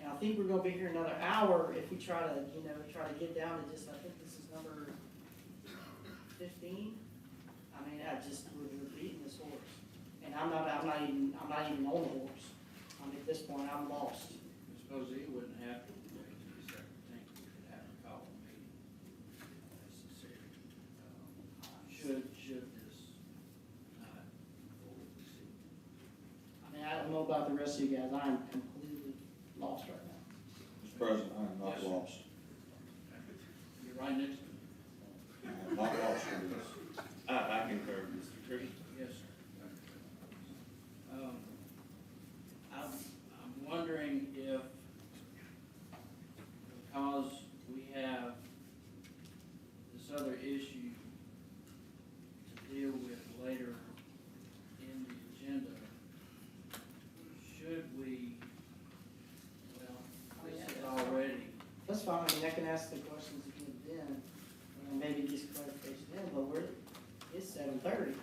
And I think we're gonna be here another hour if we try to get down to just, I think this is number 15. I mean, we're beating this horse. And I'm not even on the horse. I mean, at this point, I'm lost. Mr. Posey, it wouldn't have to wait till the 17th, we could have a call meeting necessary. Should this not go with the city? I mean, I don't know about the rest of you guys. I'm completely lost right now. Mr. President, I am not Yes, sir. lost. You're right next to me. I am not lost in this. I concur, Mr. Tree. Yes, sir. I'm wondering if, because we have this other issue to deal with later in the agenda, should we, this is already, That's fine. I mean, I can ask the questions again then, and maybe get some clarification then, but it's 7:30.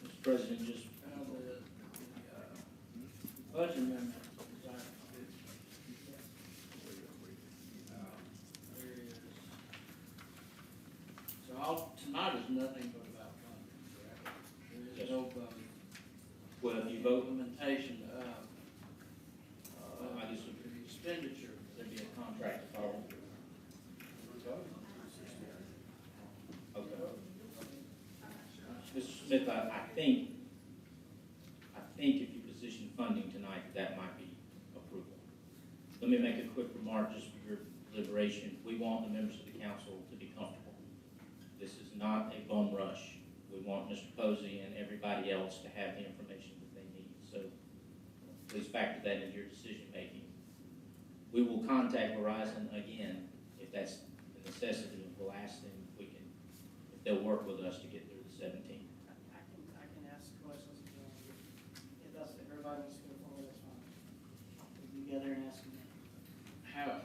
Mr. President, just the budget amendment is designed to do. There is, so tonight is nothing but about funding, correct? There Yes. is no vote. well, if you vote, Implementation of, I guess the expenditure. there'd be a contract to follow. Okay. Mr. Smith, I think if you position funding tonight, that might be approval. Let me make a quick remark just for your deliberation. We want the members of the council to be comfortable. This is not a bum rush. We want Mr. Posey and everybody else to have the information that they need. So please factor that into your decision making. We will contact Verizon again if that's the necessity, and we'll ask them if they'll work with us to get through the 17th. I can ask questions again. If everybody wants to go forward, that's fine. We'll be together and ask them. How,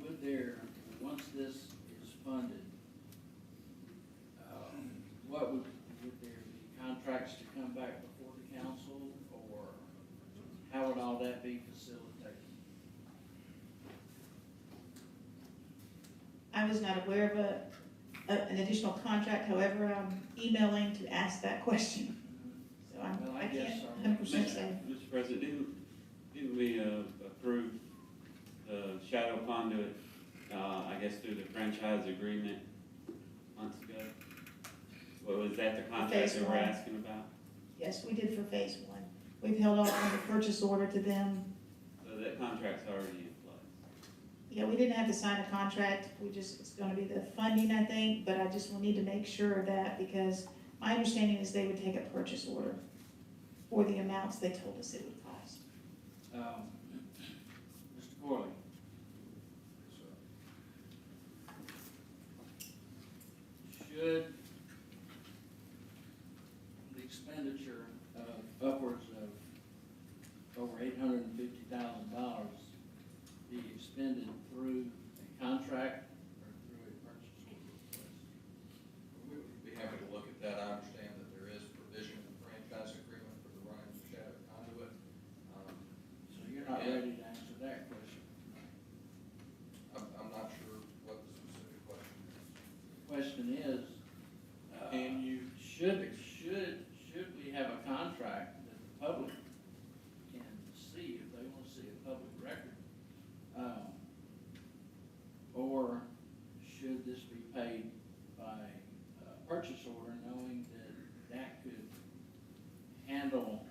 would there, once this is funded, would there be contracts to come back before the council, or how would all that be facilitated? I was not aware of an additional contract, however, I'm emailing to ask that question. So Well, I I guess can't so. 100% say. Mr. President, didn't we approve the shadow conduit, I guess through the franchise agreement months ago? Well, was that the contract Phase you were one. asking about? Yes, we did for phase one. We've held off on the purchase order to them. So that contract's already in place. Yeah, we didn't have to sign a contract, it's gonna be the funding, I think, but I just will need to make sure of that, because my understanding is they would take a purchase order for the amounts they told us it would cost. Mr. Corley? Should the expenditure of upwards of over $850,000 be expended through a contract or through a purchase order request? We would be happy to look at that. I understand that there is provision in the franchise agreement for the running of shadow conduit. So you're not ready to answer that question? I'm not sure what the specific question is. The question is, Can you, should we have a contract that the public can see if they want to see a public record? Or should this be paid by purchase order, knowing that that could handle,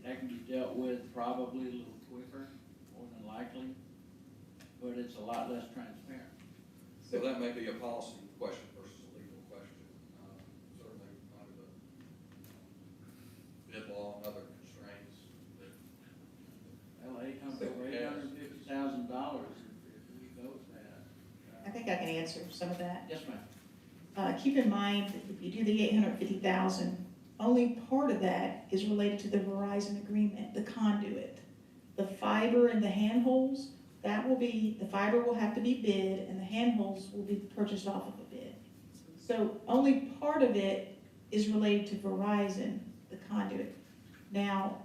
that can be dealt with probably a little quicker, more than likely, but it's a lot less transparent. so that may be a policy question versus a legal question. Certainly under the bid law and other constraints that Well, $850,000, if we vote that. I think I can answer some of that. Yes, ma'am. Keep in mind, that if you do the 850,000, only part of that is related to the Verizon agreement, the conduit. The fiber and the handholds, the fiber will have to be bid, and the handholds will be purchased off of a bid. So only part of it is related to Verizon, the conduit. Now,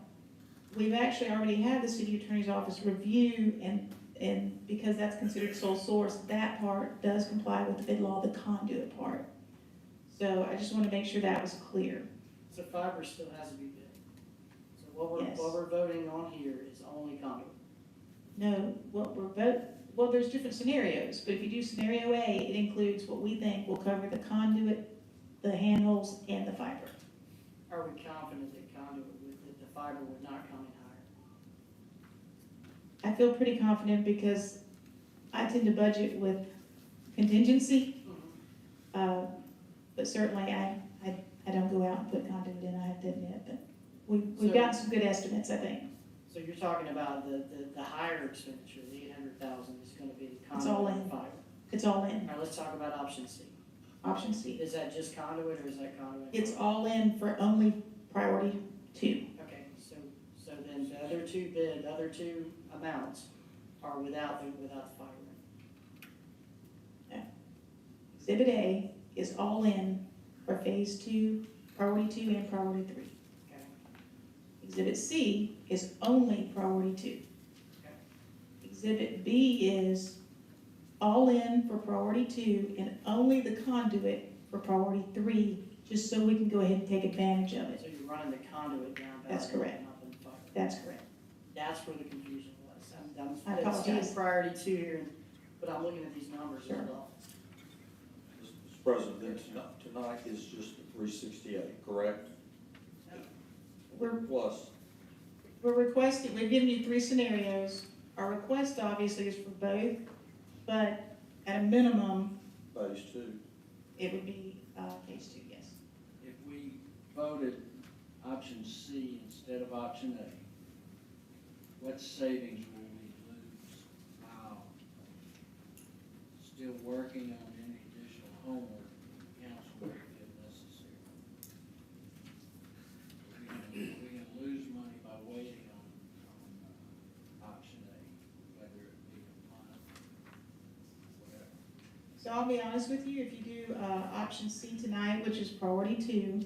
we've actually already had the city attorney's office review, and because that's considered sole source, that part does comply with the bid law, the conduit part. So I just want to make sure that was clear. So fiber still has to be bid. So Yes. what we're voting on here is only conduit. No, well, there's different scenarios, but if you do scenario A, it includes what we think will cover the conduit, the handholds, and the fiber. Are we confident that that the fiber would not come in higher? I feel pretty confident because I tend to budget with contingency, but certainly I don't go out and put conduit in, I have to admit, but we've gotten some good estimates, I think. So you're talking about the higher expenditure, the 800,000 is gonna be It's all conduit in. and fiber. It's all All in, right, let's talk about option C. option C. Is that just conduit or is that conduit? and It's fiber? all in for only priority 2. Okay, so then the other two amounts are without the fiber. Exhibit A is all in for phase 2, priority 2, and priority 3. Okay, Exhibit C is only priority 2. okay. Exhibit B is all in for priority 2 and only the conduit for priority 3, just so we can go ahead and take advantage of it. So you're running the conduit down. That's correct. Not the fiber. That's correct. That's where the confusion was. I I'm apologize. seeing priority 2 here, but I'm looking at these numbers as Sure. well. Mr. President, then tonight is just the 368, correct? We're Plus, requesting, we've given you 3 scenarios. Our request obviously is for both, but at a minimum, phase 2. it would be phase 2, yes. If we voted option C instead of option A, what savings will we lose while still working on any additional homework the council may feel necessary? We can lose money by waiting on option A, whether it be a month, whatever. So I'll be honest with you, if you do option C tonight, which is priority 2,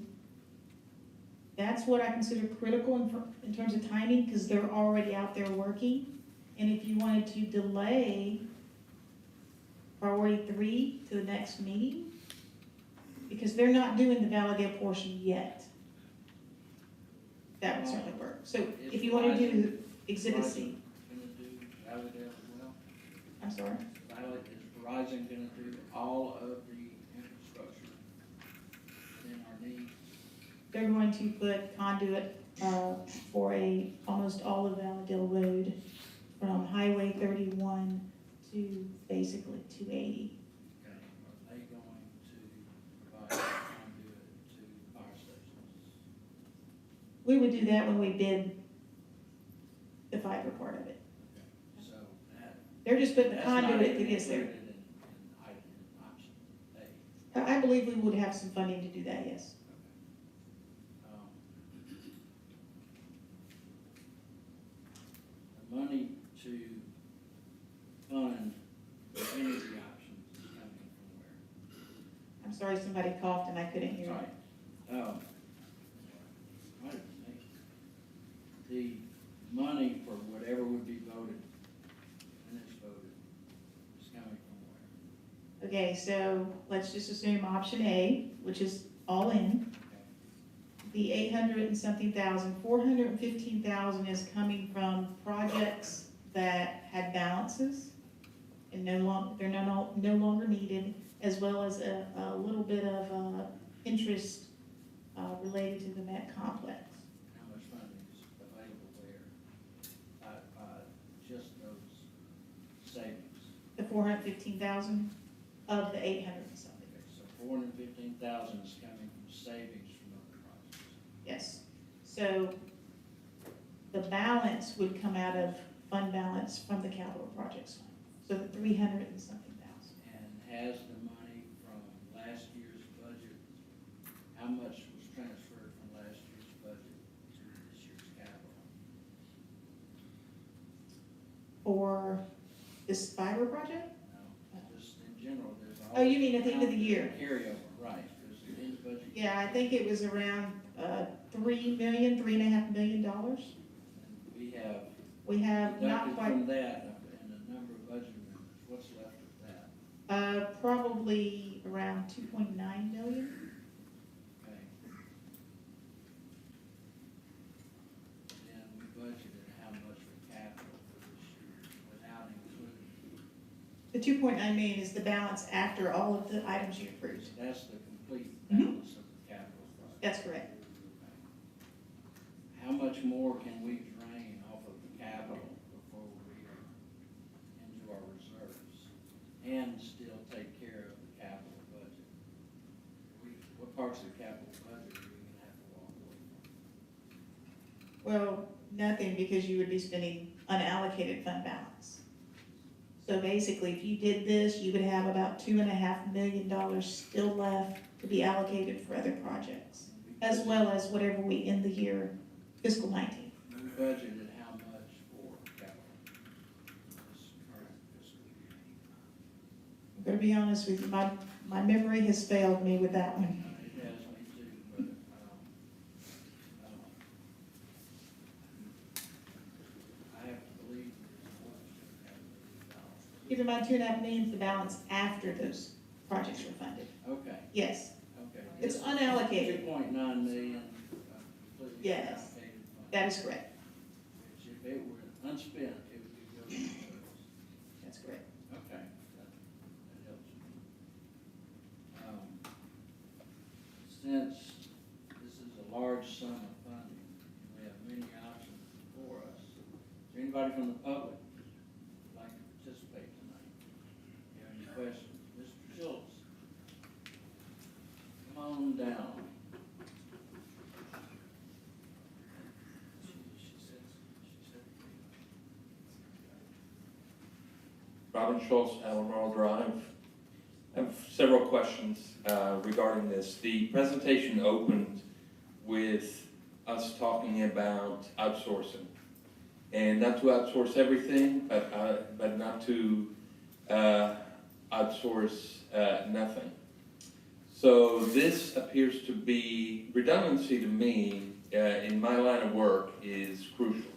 that's what I consider critical in terms of timing, because they're already out there working. And if you wanted to delay priority 3 to the next meeting, because they're not doing the Validale portion yet. That would certainly work. So if you want to do Exhibit C, Gonna do Validale as well? I'm sorry, Is Verizon gonna do all of the infrastructure within our needs? they're going to put conduit, for almost all of Validale Road from Highway 31 to basically 280. Okay, are they going to provide conduit to fire stations? We would do that when we bid the fiber part of it. Okay, so that. They're just putting the that's not conduit even that gets there. included in option A. I believe we would have some funding to do that, yes. The money to fund the energy options is coming from where? I'm sorry, somebody coughed and I couldn't hear Sorry. it. Might have been me. The money for whatever would be voted, when it's voted, is coming from where? Okay, so let's just assume option A, which is all in. The 800 and something thousand, 415,000 is coming from projects that had balances and they're no longer needed, as well as a little bit of interest related to the Met complex. How much funding is available there by just those savings? The 415,000 of the 800 and something. Okay, so 415,000 is coming from savings from other projects. Yes. So the balance would come out of fund balance from the capital projects fund. So the 300 and something thousand. And has the money from last year's budget, how much was transferred from last year's budget to this year's capital? For this fiber project? No, just in general, there's all. Oh, you mean at the end of the year? Carryover, right, because the end budget. Yeah, I think it was around $3.5 million. And We have not deducted quite, from that, and the number of budget members, what's left of that? probably around 2.9 million. Okay. Then we budgeted how much for capital for this year without including, The 2.9 million is the balance after all of the items you approved. that's the complete Mhm. balance of the capital fund. That's correct. How much more can we drain off of the capital before we are into our reserves and still take care of the capital budget? What parts of the capital budget are we gonna have to walk away from? Well, nothing, because you would be spending unallocated fund balance. So basically, if you did this, you would have about $2.5 million still left to be allocated for other projects, as well as whatever we end the year fiscal 19. We budgeted how much for capital this current fiscal year? I'm gonna be honest with you, my memory has failed me with that one. It has me too, but, I have to believe there's Keep in mind, $2.5 million is the balance after those projects were funded. okay, Yes, okay. it's unallocated. 2.9 million, completely Yes. allocated fund. That is correct. Which if it were unspent, it would be go to reserves. That's correct. Okay, that helps me. Since this is a large sum of funding, we have many options before us. Is there anybody from the public who'd like to participate tonight? Do you have any questions? Mr. Schultz? Come on down. Robin Schultz, Albemarle Drive. I have several questions regarding this. The presentation opened with us talking about outsourcing, and not to outsource everything, but not to outsource nothing. So this appears to be, redundancy to me, in my line of work, is crucial.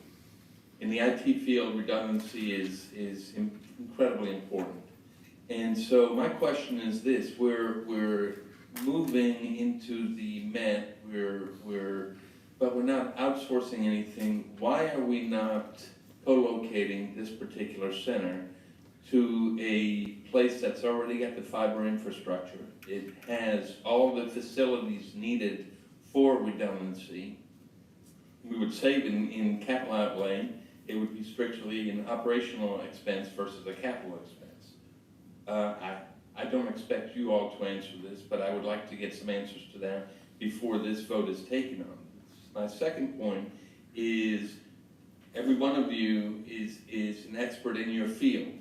In the IT field, redundancy is incredibly important. And so my question is this: we're moving into the Met, but we're not outsourcing anything. Why are we not co-locating this particular center to a place that's already got the fiber infrastructure? It has all the facilities needed for redundancy. We would save in capital outlay. It would be strictly an operational expense versus a capital expense. I don't expect you all to answer this, but I would like to get some answers to that before this vote is taken on. My second point is every one of you is an expert in your field,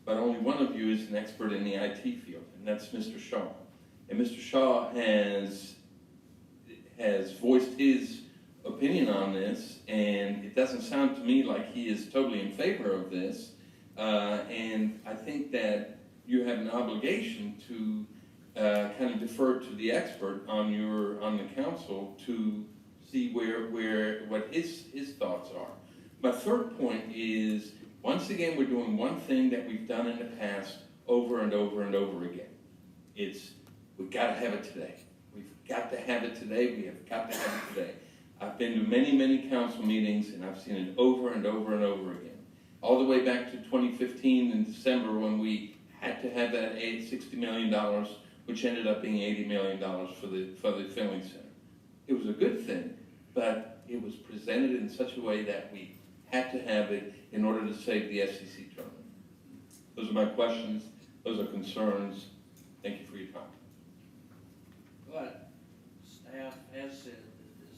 but only one of you is an expert in the IT field, and that's Mr. Shaw. And Mr. Shaw has voiced his opinion on this, and it doesn't sound to me like he is totally in favor of this. And I think that you have an obligation to kind of defer to the expert on the council to see what his thoughts are. My third point is, once again, we're doing one thing that we've done in the past over and over and over again. We've got to have it today. We've got to have it today. We have got to have it today. I've been to many, many council meetings, and I've seen it over and over and over again. All the way back to 2015 in December, when we had to have that $60 million, which ended up being $80 million for the Finley Center. It was a good thing, but it was presented in such a way that we had to have it in order to save the SEC tournament. Those are my questions. Those are concerns. Thank you for your time. But staff has said that this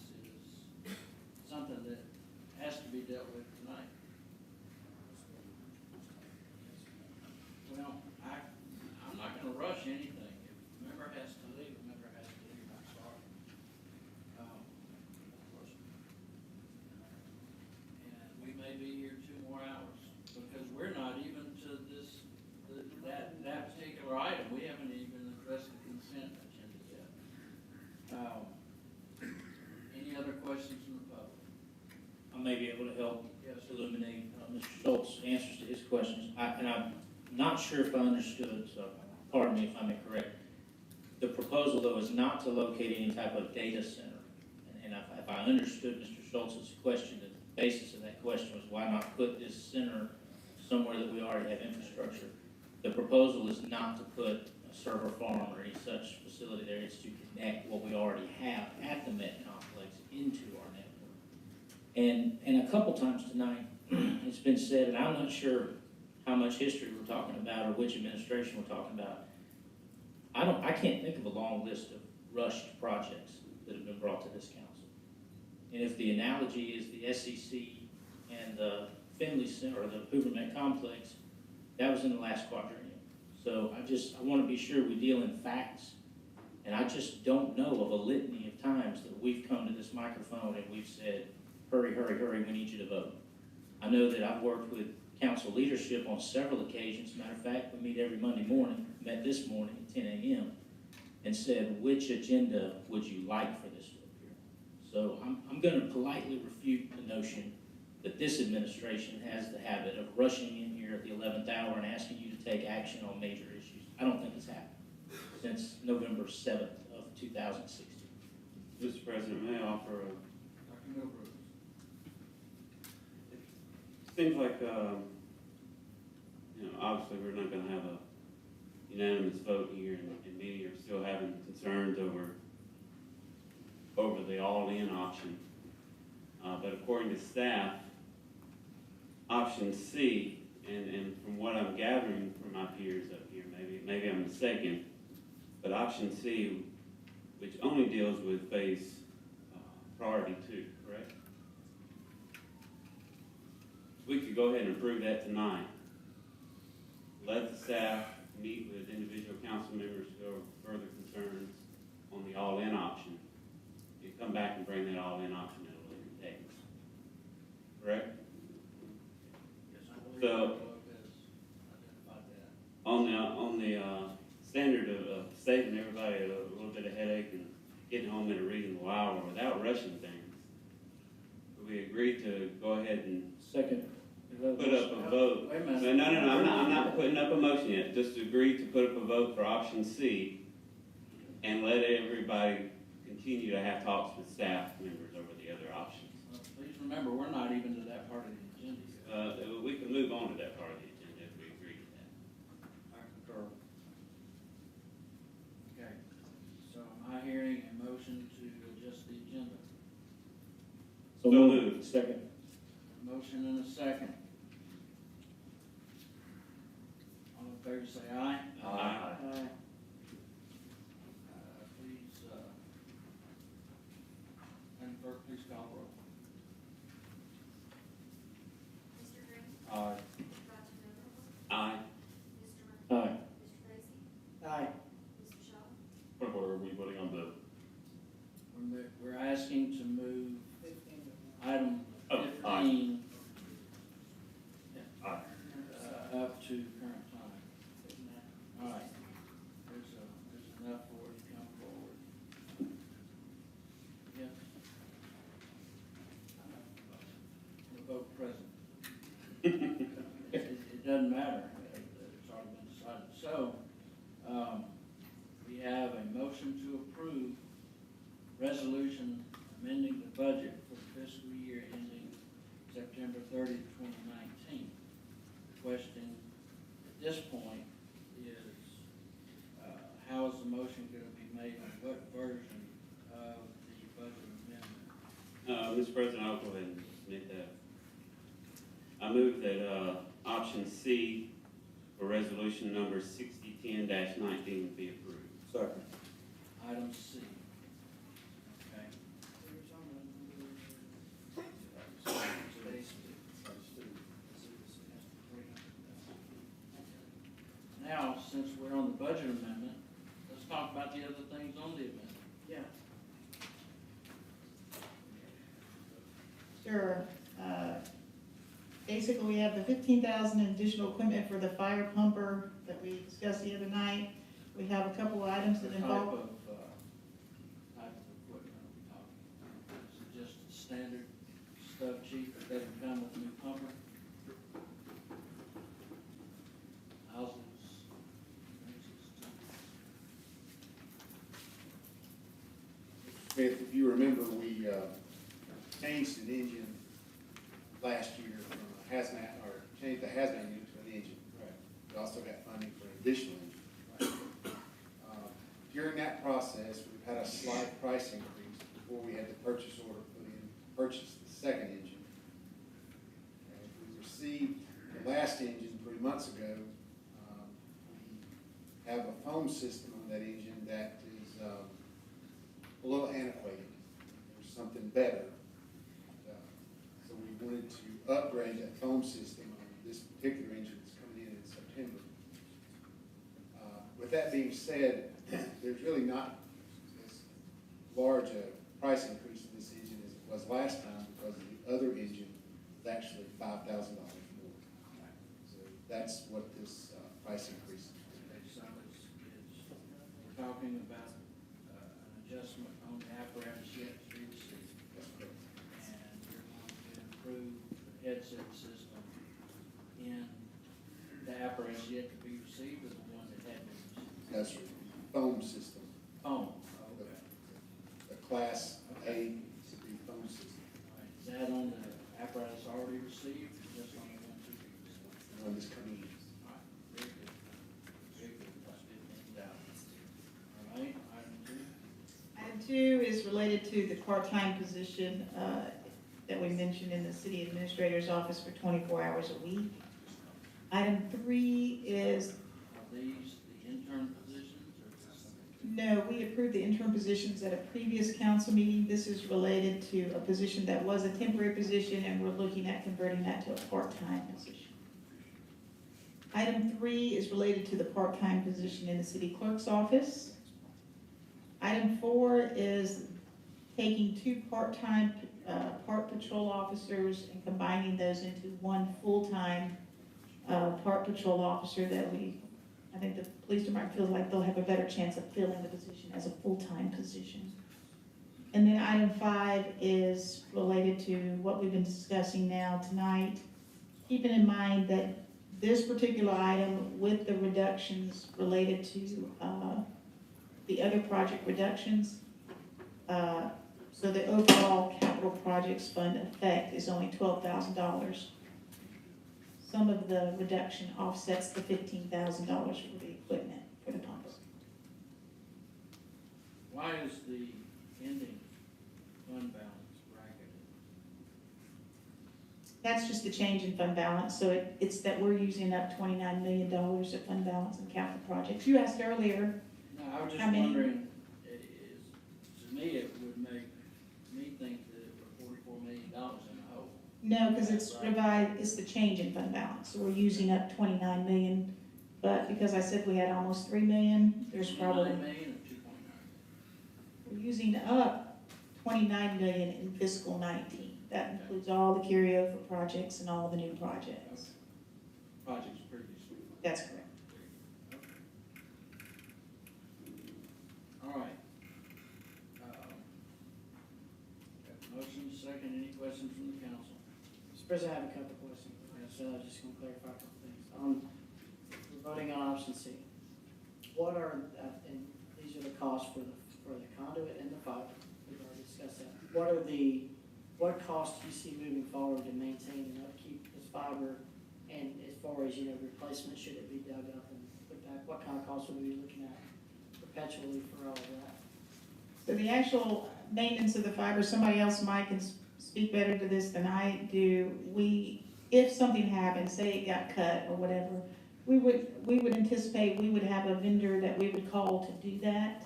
is something that has to be dealt with tonight. Well, I'm not gonna rush anything. If a member has to leave, a member has to leave, I'm sorry. And we may be here 2 more hours, because we're not even to that particular item. We haven't even addressed the consent agenda yet. Any other questions from the public? I may be able to help Yes. illuminate Mr. Schultz's answers to his questions. And I'm not sure if I understood, so pardon me if I'm incorrect. The proposal, though, is not to locate any type of data center. And if I understood Mr. Schultz's question, the basis of that question was why not put this center somewhere that we already have infrastructure. The proposal is not to put a server farm or any such facility there. It's to connect what we already have at the Met Complex into our network. And a couple times tonight, it's been said, and I'm not sure how much history we're talking about or which administration we're talking about. I can't think of a long list of rushed projects that have been brought to this council. And if the analogy is the SEC and the Finley Center or the Hoover Met Complex, that was in the last quadrennium. So I want to be sure we deal in facts. And I just don't know of a litany of times that we've come to this microphone and we've said, hurry, hurry, hurry, we need you to vote. I know that I've worked with council leadership on several occasions. Matter of fact, we meet every Monday morning, met this morning at 10 a.m. and said, which agenda would you like for this vote here? So I'm going to politely refute the notion that this administration has the habit of rushing in here at the 11th hour and asking you to take action on major issues. I don't think it's happened since November 7th of 2016. Mr. President, may I offer a... Dr. Milbrook. It seems like, obviously we're not going to have a unanimous vote here, and many are still having concerns over the all-in option. But according to staff, option C, and from what I'm gathering from my peers up here, maybe I'm mistaken, but option C, which only deals with phase priority 2, correct? We could go ahead and approve that tonight. Let the staff meet with individual council members to go over further concerns on the all-in option, and come back and bring that all-in option at a later date. Correct? Yes, I believe So- the book has identified that. On the standard of saving everybody a little bit of headache and getting home in a reasonable hour without rushing things, we agreed to go ahead and Second. put up a vote. Wait a minute. No, I'm not putting up a motion yet. Just agree to put up a vote for option C and let everybody continue to have talks with staff members over the other options. Please remember, we're not even to that part of the agenda yet. We can move on to that part of the agenda if we agree to that. I concur. Okay, so am I hearing a motion to adjust the agenda? So moved. Second. A motion and a second. All in favor say aye. Aye. Please, Madam Clerk, please call the roll. Mr. Green? Aye. Dr. Novell? Aye. Mr. Murphy? Aye. Mr. Tracy? Aye. Mr. Shaw? Point of order, are we voting on the, We're asking to move item Oh, aye. 15 aye. up to current time. All right, there's enough for it to come forward. Yes. The vote present. It doesn't matter, it's already been decided. So, we have a motion to approve resolution amending the budget for the fiscal year ending September 30, 2019. The question at this point is, how is the motion going to be made on what version of the budget amendment? Mr. President, I'll go ahead and submit that. I move that, option C for resolution number 6010-19 be approved. Second. Item C. Okay. Now, since we're on the budget amendment, let's talk about the other things on the amendment. Yeah. Sure. Basically, we have the 15,000 in additional equipment for the fire pumper that we discussed the other night. We have a couple of items that What involve. type of equipment are we talking about? Is it just standard stuff, chief, that doesn't come with a new pumper? Houses, Smith, if you remember, we changed an engine last year from a hazmat, or changed the hazmat unit to an engine. right, We also got funding for an additional engine. During that process, we've had a slight price increase before we had the purchase order purchase the second engine. We received the last engine 3 months ago. We have a foam system on that engine that is a little antiquated. There's something better. So we wanted to upgrade that foam system on this particular engine that's coming in September. With that being said, there's really not as large a price increase in this engine as it was last time, because the other engine was actually $5,000 more. So that's what this price increase is. okay, so we're talking about an adjustment on the apparatus yet to be received. That's correct. And you're going to improve the headset system in the apparatus yet to be received, or the one that had been received? That's right. Foam system. Oh, okay. The Class A foam system, All right, is that on the apparatus already received, or just on the one to be received? the one that's coming in. All right, very good. Very good, that's $15,000. All right, item 2. Item 2 is related to the part-time position that we mentioned in the city administrator's office for 24 hours a week. Item 3 is, Are these the intern positions, or just something? no, we approved the interim positions at a previous council meeting. This is related to a position that was a temporary position, and we're looking at converting that to a part-time position. Item 3 is related to the part-time position in the city clerk's office. Item 4 is taking 2 part-time park patrol officers and combining those into 1 full-time park patrol officer that I think the police department feels like they'll have a better chance of filling the position as a full-time position. And then item 5 is related to what we've been discussing now tonight, keeping in mind that this particular item with the reductions related to the other project reductions. So the overall capital projects fund effect is only $12,000. Some of the reduction offsets the $15,000 for the equipment for the pumps. Why is the ending fund balance bracketed? That's just the change in fund balance, so it's that we're using up $29 million of fund balance in capital projects. You asked earlier, No, I was just How many? wondering, to me, it would make me think that we're $44 million in the hole. no, because it's the change in fund balance, so we're using up 29 million, but because I said we had almost 3 million, there's probably, 9 million or 2.9? we're using up 29 million in fiscal 19. That includes all the carryover projects and all the new projects. Projects previously. That's correct. All right. Got the motion, second, any questions from the council? Mr. President, I have a couple questions. So I was just gonna clarify a couple things. We're voting on option C. What are, and these are the costs for the conduit and the fiber. We've already discussed that. What costs do you see moving forward to maintain and upkeep this fiber? And as far as, replacement, should it be dug up and put back? What kind of costs are we looking at perpetually for all of that? So the actual maintenance of the fiber, somebody else might can speak better to this than I do. If something happened, say it got cut or whatever, we would anticipate we would have a vendor that we would call to do that.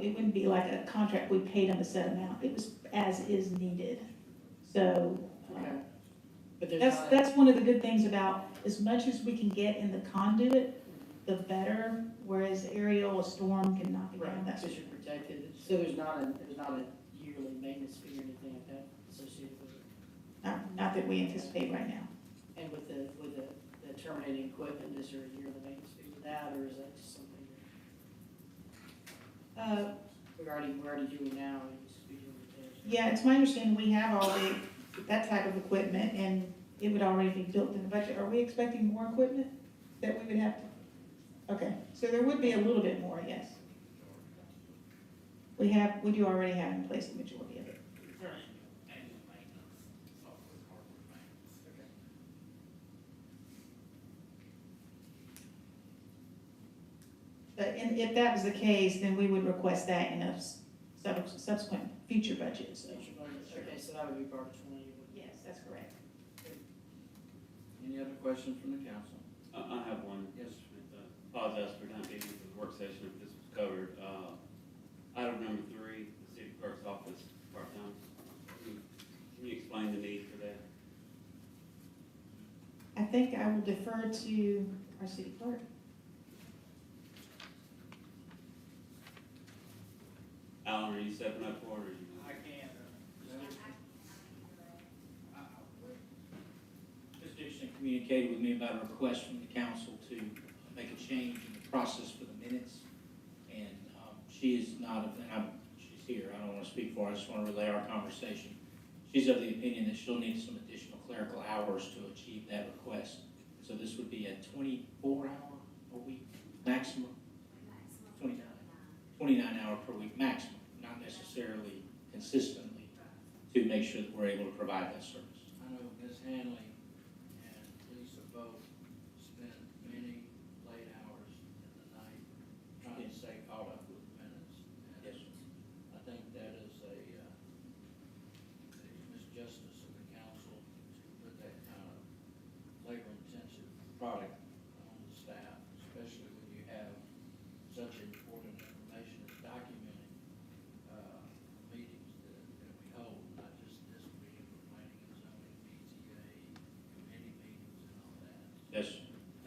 It wouldn't be like a contract, we paid them a set amount, it was as is needed. So, Okay. But there's not. that's one of the good things about, as much as we can get in the conduit, the better, whereas aerial, a storm can knock it down. Right, That's because you're protected, so there's not a yearly maintenance fee or anything like that associated with it? not that we anticipate right now. And with the terminating equipment, is there a yearly maintenance fee with that, or is that just something we're already doing now, and used to be doing repairs? Yeah, it's my understanding we have already that type of equipment, and it would already be built in the budget. Are we expecting more equipment that we would have to? Okay, so there would be a little bit more, yes. We do already have in place the majority of it. But if that was the case, then we would request that in a subsequent future budgets. Okay, so that would be part of 20. Yes, that's correct. Any other questions from the council? I have one. Yes. Apologize for not being here for the work session if this was covered. Item number 3, the city clerk's office, part-time. Can you explain the need for that? I think I will defer to our city clerk. Alan, are you stepping up for it, or you? I can. Ms. Dixon communicated with me about a request from the council to make a change in the process for the minutes. And she is not, she's here, I don't want to speak for her, I just want to relay our conversation. She's of the opinion that she'll need some additional clerical hours to achieve that request. So this would be a 24-hour-a-week maximum, 29 hour per week maximum, not necessarily consistently, to make sure that we're able to provide that service. I know Ms. Hanley and Lisa both spent many late hours in the night trying to stay caught up with minutes. And Yes. I think that is a misjustice of the council to put that kind of labor-intensive product on the staff, especially when you have such important information as documenting meetings that we hold, not just this meeting, but planning and zoning, BZA, committee meetings and all that. Yes,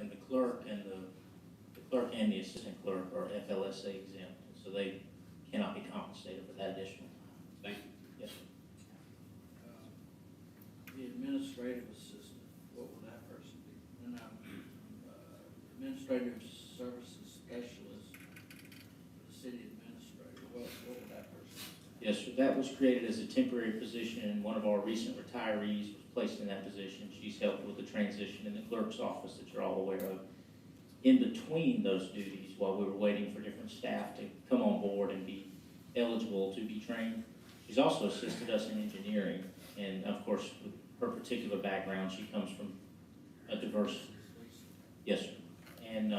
and the clerk and the assistant clerk are FLSA exempt, so they cannot be compensated for that additional time. Thank you. Yes, sir. The administrative assistant, what will that person be? And administrative services specialist for the city administrator, what will that person be? Yes, sir, that was created as a temporary position, and one of our recent retirees was placed in that position. She's helped with the transition in the clerk's office that you're all aware of. in between those duties, while we were waiting for different staff to come on board and be eligible to be trained. She's also assisted us in engineering, and of course, with her particular background, she comes from a diverse, yes, sir. And,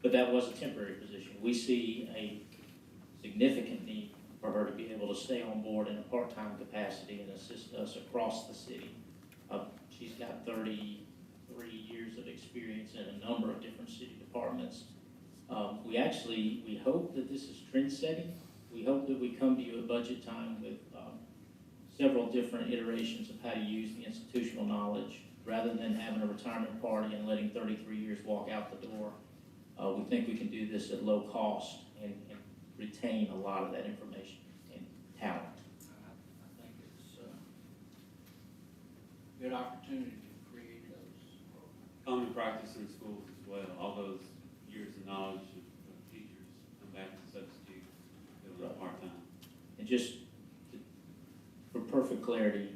but that was a temporary position. We see a significant need for her to be able to stay on board in a part-time capacity and assist us across the city. She's got 33 years of experience in a number of different city departments. We hope that this is trend setting. We hope that we come to you at budget time with several different iterations of how to use the institutional knowledge rather than having a retirement party and letting 33 years walk out the door. We think we can do this at low cost and retain a lot of that information and talent. I think it's a good opportunity to create those programs. Common practice in schools as well. All those years of knowledge of teachers come back to substitute for part-time. And just for perfect clarity,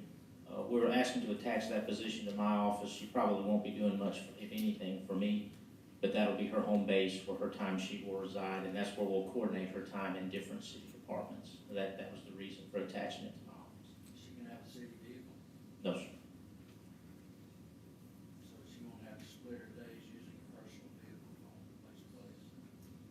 we're asking to attach that position to my office. She probably won't be doing much, if anything, for me, but that'll be her home base where her timesheet will reside, and that's where we'll coordinate her time in different city departments. That was the reason for attaching it to my office. She can have a city vehicle, No, sir. so she won't have to split her days using a personal vehicle going from place to place.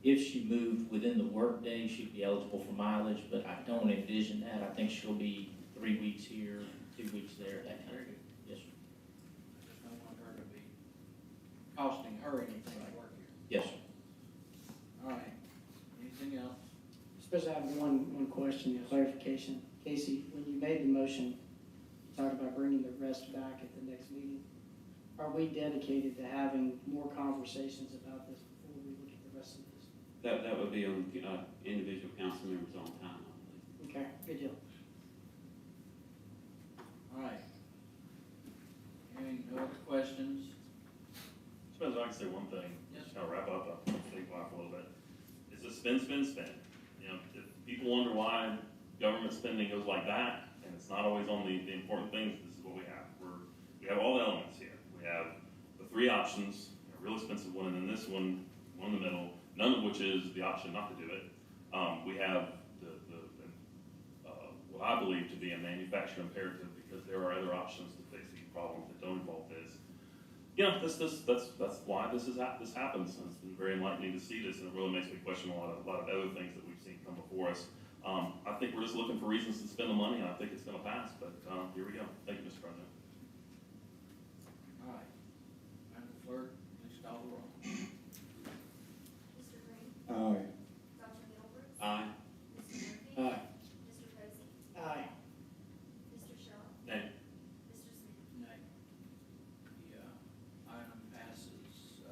If she moved within the workday, she'd be eligible for mileage, but I don't envision that. I think she'll be 3 weeks here, 2 weeks there, that kind of thing. Yes, sir. I just don't want her to be costing her anything to work here. Yes, sir. All right, anything else? Especially I have one question, clarification. Casey, when you made the motion, you talked about bringing the rest back at the next meeting. Are we dedicated to having more conversations about this before we look at the rest of this? That would be on individual council members' own time, I believe. Okay, good deal. All right. Hearing no other questions? Suppose I can say one thing, Yes. just kind of wrap up, think life a little bit. Is this spend, spend, spend? You know, if people wonder why government spending goes like that, and it's not always on the important things, this is what we have. We have all the elements here. We have the 3 options, a real expensive one, and then this one in the middle, none of which is the option not to do it. We have what I believe to be a manufacturer imperative, because there are other options to fix these problems that don't involve this. You know, that's why this happens, and it's been very enlightening to see this, and it really makes me question a lot of other things that we've seen come before us. I think we're just looking for reasons to spend the money, and I think it's going to pass. But here we go. Thank you, Mr. President. All right. Madam Clerk, please call the roll. Mr. Green? Aye. Dr. Gilbert? Aye. Mr. Murphy? Aye. Mr. Posey? Aye. Mr. Shaw? Nay. Mr. Smith? Nay. The item passes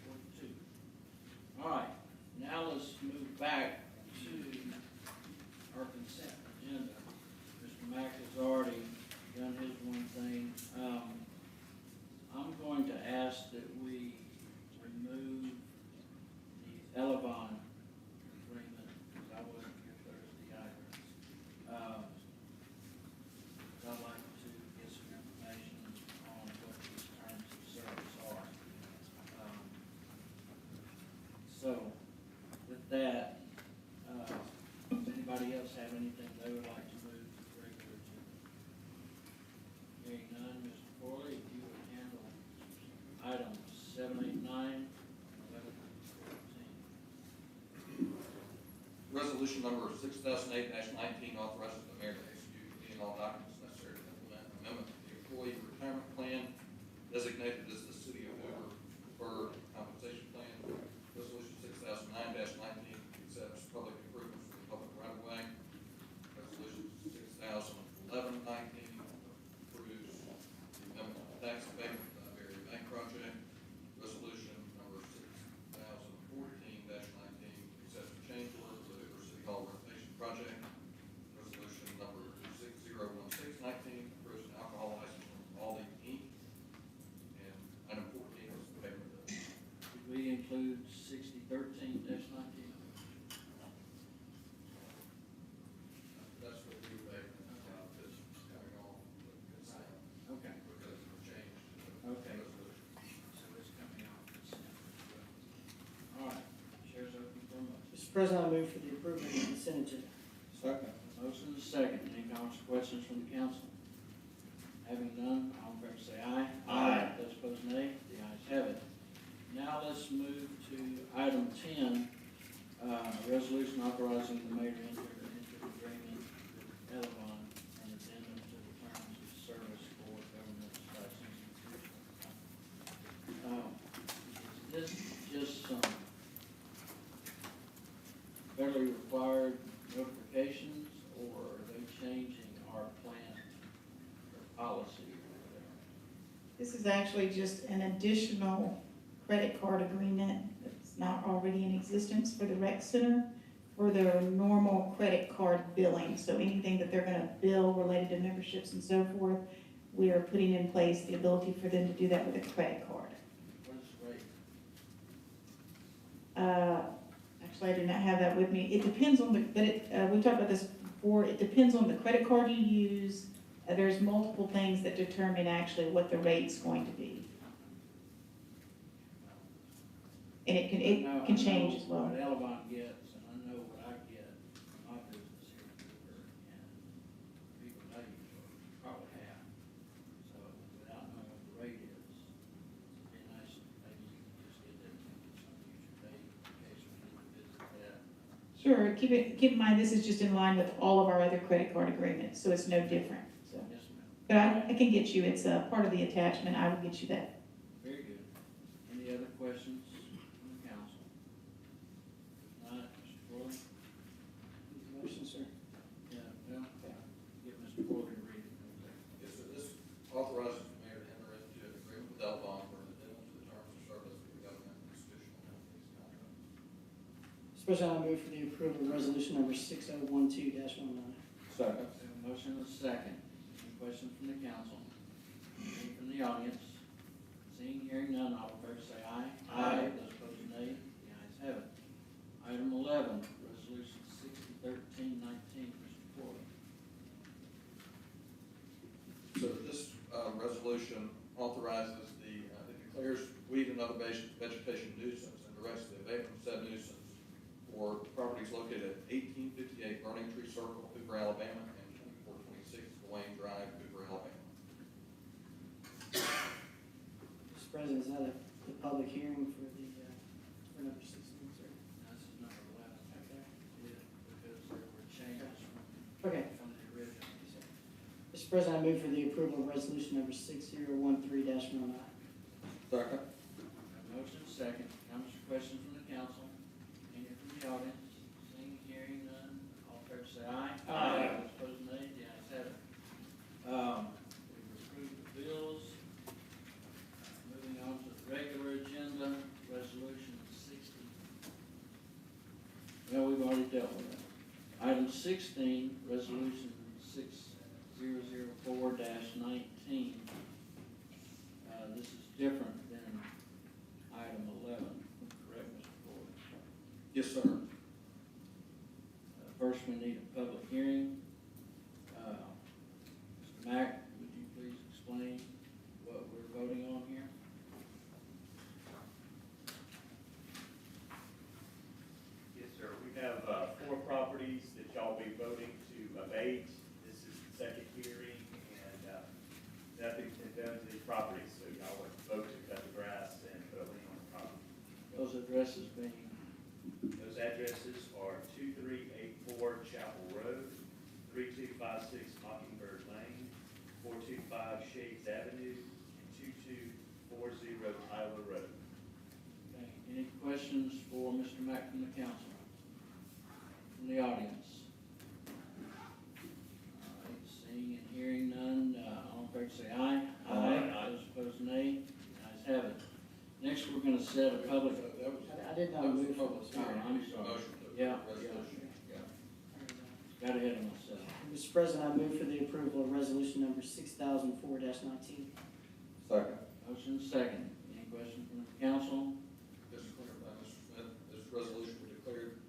4-2. All right, now let's move back to our consent agenda. Mr. Mack has already done his one thing. I'm going to ask that we remove the Elevon agreement, because I wasn't here Thursday either. I'd like to get some information on what these terms of service are. So, with that, does anybody else have anything they would like to move to the regular agenda? Hearing none, Mr. Corley, if you would handle items 7, 8, 9, 11, 14. Resolution number 6008-19 authorizes the mayor to execute any and all documents necessary to implement an amendment to the employee retirement plan designated as the city of Hoover deferred compensation plan. Resolution 6009-19 accepts public improvements for the public right of way. Resolution 6011-19 approves the amendment to tax abatement for the Iberia Bank project. Resolution number 6014-19 accepts the change order for the Hoover City Hall renovation project. Resolution number 6016-19 approves an alcohol license from Aldi Inc. And item 14 is the payment bill. Could we include 6013-19? That's what we pay, is coming off the consent Okay. because of the change to the Okay. resolution. So President, I move for the approval of the consent agenda. Second. Motion is second. Any comments or questions from the council? Having none, all in favor say aye. Aye. Those opposed, nay. The ayes have it. Now let's move to item 10, resolution authorizing the mayor to enter into agreement with Elevon and addendum to the terms of service for government license institutions. Is this just some federally required notifications, or are they changing our plan or policy or whatever? This is actually just an additional credit card agreement that's not already in existence for the rec center for their normal credit card billing. So anything that they're gonna bill related to memberships and so forth, we are putting in place the ability for them to do that with a credit card. What is the rate? Actually, I do not have that with me. It depends on the, but we talked about this before, it depends on the credit card you use. There's multiple things that determine actually what the rate's going to be. And it can change as well. I know what Elevon gets, and I know what I get from my business here in Hoover, and people I use are probably half. So without knowing what the rate is, it'd be nice if maybe you can just get that some future date in case we need to visit that. Sure, keep in mind, this is just in line with all of our other credit card agreements, so it's no different, so. Yes, ma'am. But I can get you, it's a part of the attachment, I will get you that. Very good. Any other questions from the council? If not, Mr. Fuller? Motion, sir. Yeah, well, get Mr. Fuller to read it. Yes, sir. This authorizes the mayor to enter into an agreement with Elvon for an addendum to the terms of service for the government institutional entities contract. Mr. President, I move for the approval of resolution number 6012-19. Second. We have a motion and a second. Any questions from the council? Any from the audience? Seeing, hearing none, all in favor say aye. Aye. Those opposed, nay. The ayes have it. Item 11, resolution 601319, Mr. Fuller. So this resolution authorizes it declares weed and other vegetation nuisance and directs the abatement of said nuisance for properties located at 1858 Burning Tree Circle, Hoover, Alabama, and 2426 Wayne Drive, Hoover, Alabama. Mr. President, is that the public hearing for the, for number 16, sir? This is number 11. Okay. Yeah, because there were changes Okay. from the original. Mr. President, I move for the approval of resolution number 6013-19. Second. Motion second. Comments or questions from the council? Any from the audience? Seeing, hearing none, all in favor say aye. Aye. Those opposed, nay. The ayes have it. We've approved the bills. Moving on to the regular agenda, resolution 60. Well, we've already dealt with that. Item 16, resolution 6004-19. This is different than item 11, correct, Mr. Ford? Yes, sir. First, we need a public hearing. Mr. Mack, would you please explain what we're voting on here? Yes, sir. We have 4 properties that y'all be voting to abate. This is the second hearing, and nothing's been done to these properties, so y'all would vote to cut the grass and put a lien on the property. Those addresses being, Those addresses are 2384 Chapel Road, 3256 Mockingbird Lane, 425 Shades Avenue, and 2240 Tyler Road. okay, any questions for Mr. Mack from the council? From the audience? All right, seeing and hearing none, all in favor say aye. Aye. Those opposed, nay. The ayes have it. Next, we're gonna set a public, That was, I did not that was move the for public this. hearing. I'm sorry. Motion to Yeah, approve yeah. resolution. Yeah. got ahead of myself. Mr. President, I move for the approval of resolution number 6004-19. Second. Motion second. Any questions from the council? Just to clarify, Mr. Smith, this resolution would declare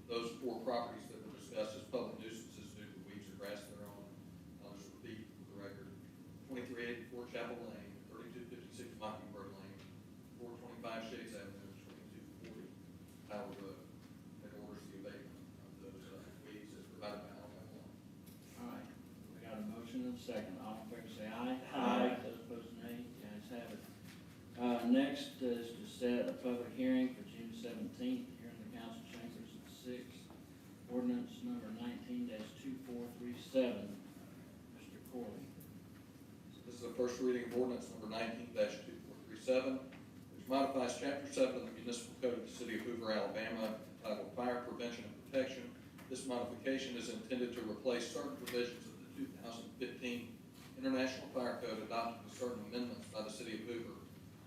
those 4 properties that were discussed as public nuisances due to weeds or grass they're on. I'll just repeat for the record: 2384 Chapel Lane, 3256 Mockingbird Lane, 425 Shades Avenue, 2240 Tyler Road. That orders the second. All in favor say aye. Aye. Those opposed, nay. The ayes have it. Next is to set a public hearing for June 17th here in the council chambers at 6. Ordinance number 19-2437. Mr. Corley. This is the first reading of ordinance number 19-2437, which modifies chapter 7 of the municipal code of the city of Hoover, Alabama, entitled Fire Prevention and Protection. This modification is intended to replace certain provisions of the 2015 International Fire Code adopted with certain amendments by the city of Hoover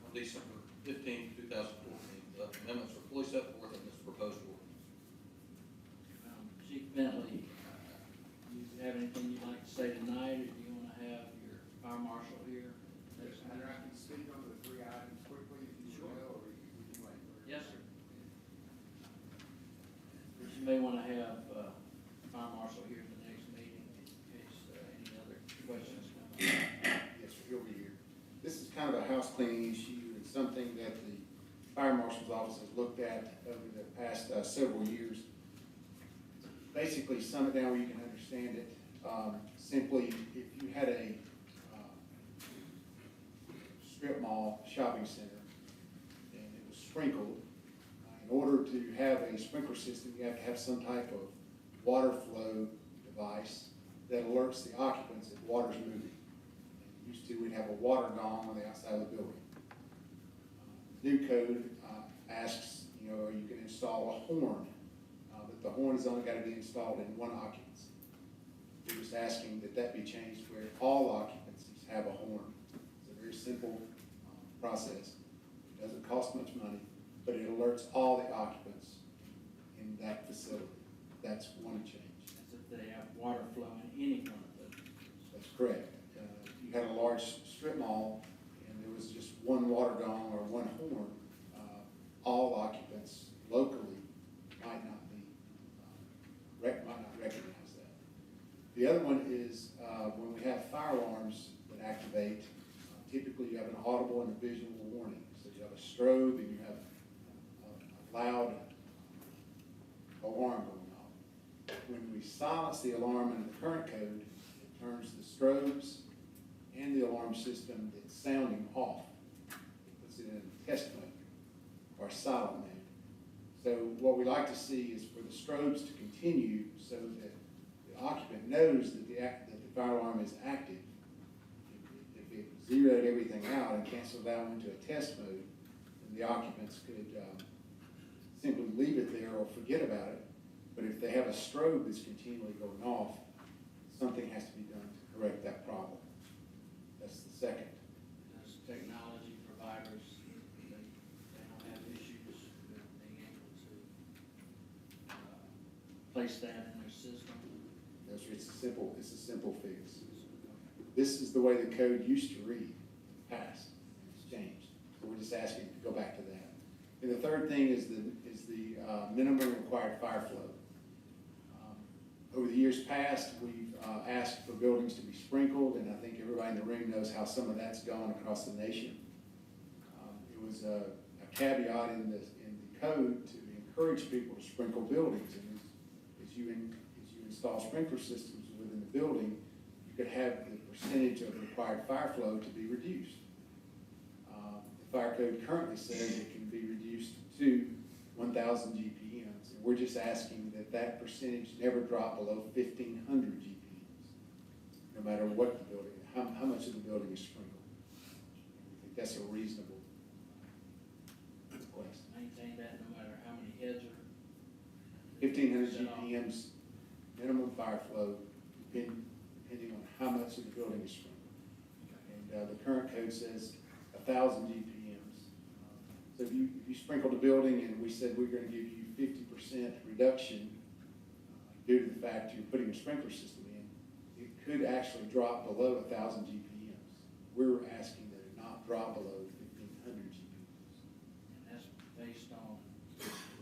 on December 15, 2014. The amendments are fully set forth in this proposed ordinance. Chief Bentley, do you have anything you'd like to say tonight, or do you want to have your fire marshal here? Yes, and I can speak on the 3 items quickly if you will, or would you like? Yes, sir. But you may want to have fire marshal here at the next meeting in case any other questions come up. Yes, sir, he'll be here. This is kind of a house cleaning issue and something that the fire marshal's office has looked at over the past several years. Basically, sum it down where you can understand it. Simply, if you had a strip mall shopping center and it was sprinkled, in order to have a sprinkler system, you have to have some type of water flow device that alerts the occupants if water's moving. Used to, we'd have a water gong on the outside of the building. New code asks, you know, you can install a horn, but the horn has only got to be installed in one occupancy. We're just asking that that be changed where all occupancies have a horn. It's a very simple process. It doesn't cost much money, but it alerts all the occupants in that facility. That's one change. As if they have water flow in any one of those. That's correct. If you had a large strip mall and there was just one water gong or one horn, all occupants locally might not recognize that. The other one is when we have fire alarms that activate, typically you have an audible and a visual warning. So you have a strobe and you have a loud alarm going off. When we silence the alarm in the current code, it turns the strobes and the alarm system that's sounding off. It puts it in test mode or silent mode. So what we like to see is for the strobes to continue so that the occupant knows that the fire alarm is active. If it zeroed everything out and canceled out into a test mode, then the occupants could simply leave it there or forget about it. But if they have a strobe that's continually going off, something has to be done to correct that problem. That's the second. As technology providers, they don't have issues with being able to place that in their system. That's, it's a simple fix. This is the way the code used to read, past, it's changed. So we're just asking to go back to that. And the third thing is the minimum required fire flow. Over the years past, we've asked for buildings to be sprinkled, and I think everybody in the room knows how some of that's gone across the nation. It was a caveat in the code to encourage people to sprinkle buildings, and as you install sprinkler systems within the building, you could have the percentage of the required fire flow to be reduced. The fire code currently says it can be reduced to 1,000 GPMs, and we're just asking that that percentage never drop below 1,500 GPMs, no matter what the building, how much of the building is sprinkled. I think that's a reasonable request. Maintain that no matter how many heads are. 1,500 GPMs minimum fire flow, depending on how much of the building is sprinkled. And the current code says 1,000 GPMs. So if you sprinkled a building and we said we're going to give you 50% reduction due to the fact you're putting a sprinkler system in, it could actually drop below 1,000 GPMs. We're asking that it not drop below 1,500 GPMs. And that's based on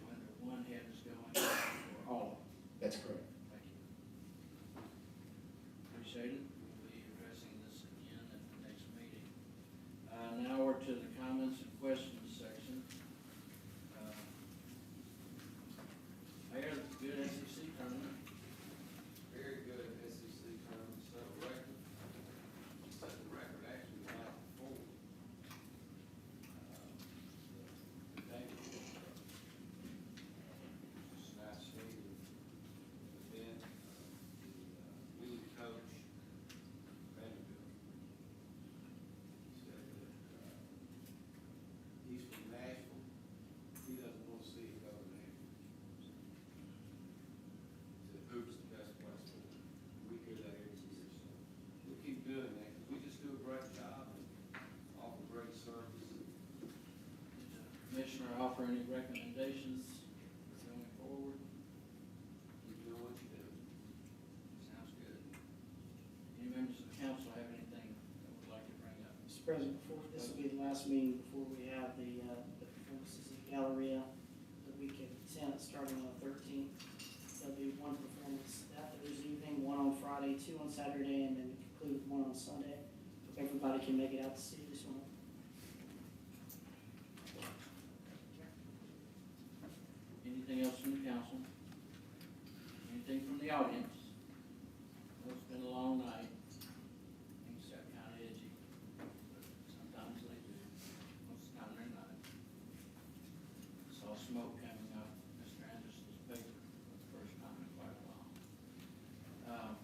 whether one head is going or all of them. That's correct. Thank you. Appreciate it. We'll be addressing this again at the next meeting. Now we're to the comments and questions section. Mayor, good SEC tournament. Very good SEC tournament, so record. President, before, this will be the last meeting before we have the performances in the Galleria, the week of the 10th, starting on the 13th. There'll be one performance that Thursday evening, one on Friday, two on Saturday, and then conclude with one on Sunday. Hope everybody can make it out to see this one. Anything else from the council? Anything from the audience? Well, it's been a long night. Things got kind of edgy. Sometimes they do. Most of the time they're not. Saw smoke coming up Mr. Anderson's paper for the first time in quite a while.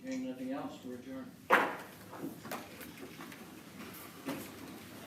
Hearing nothing else, we're adjourned.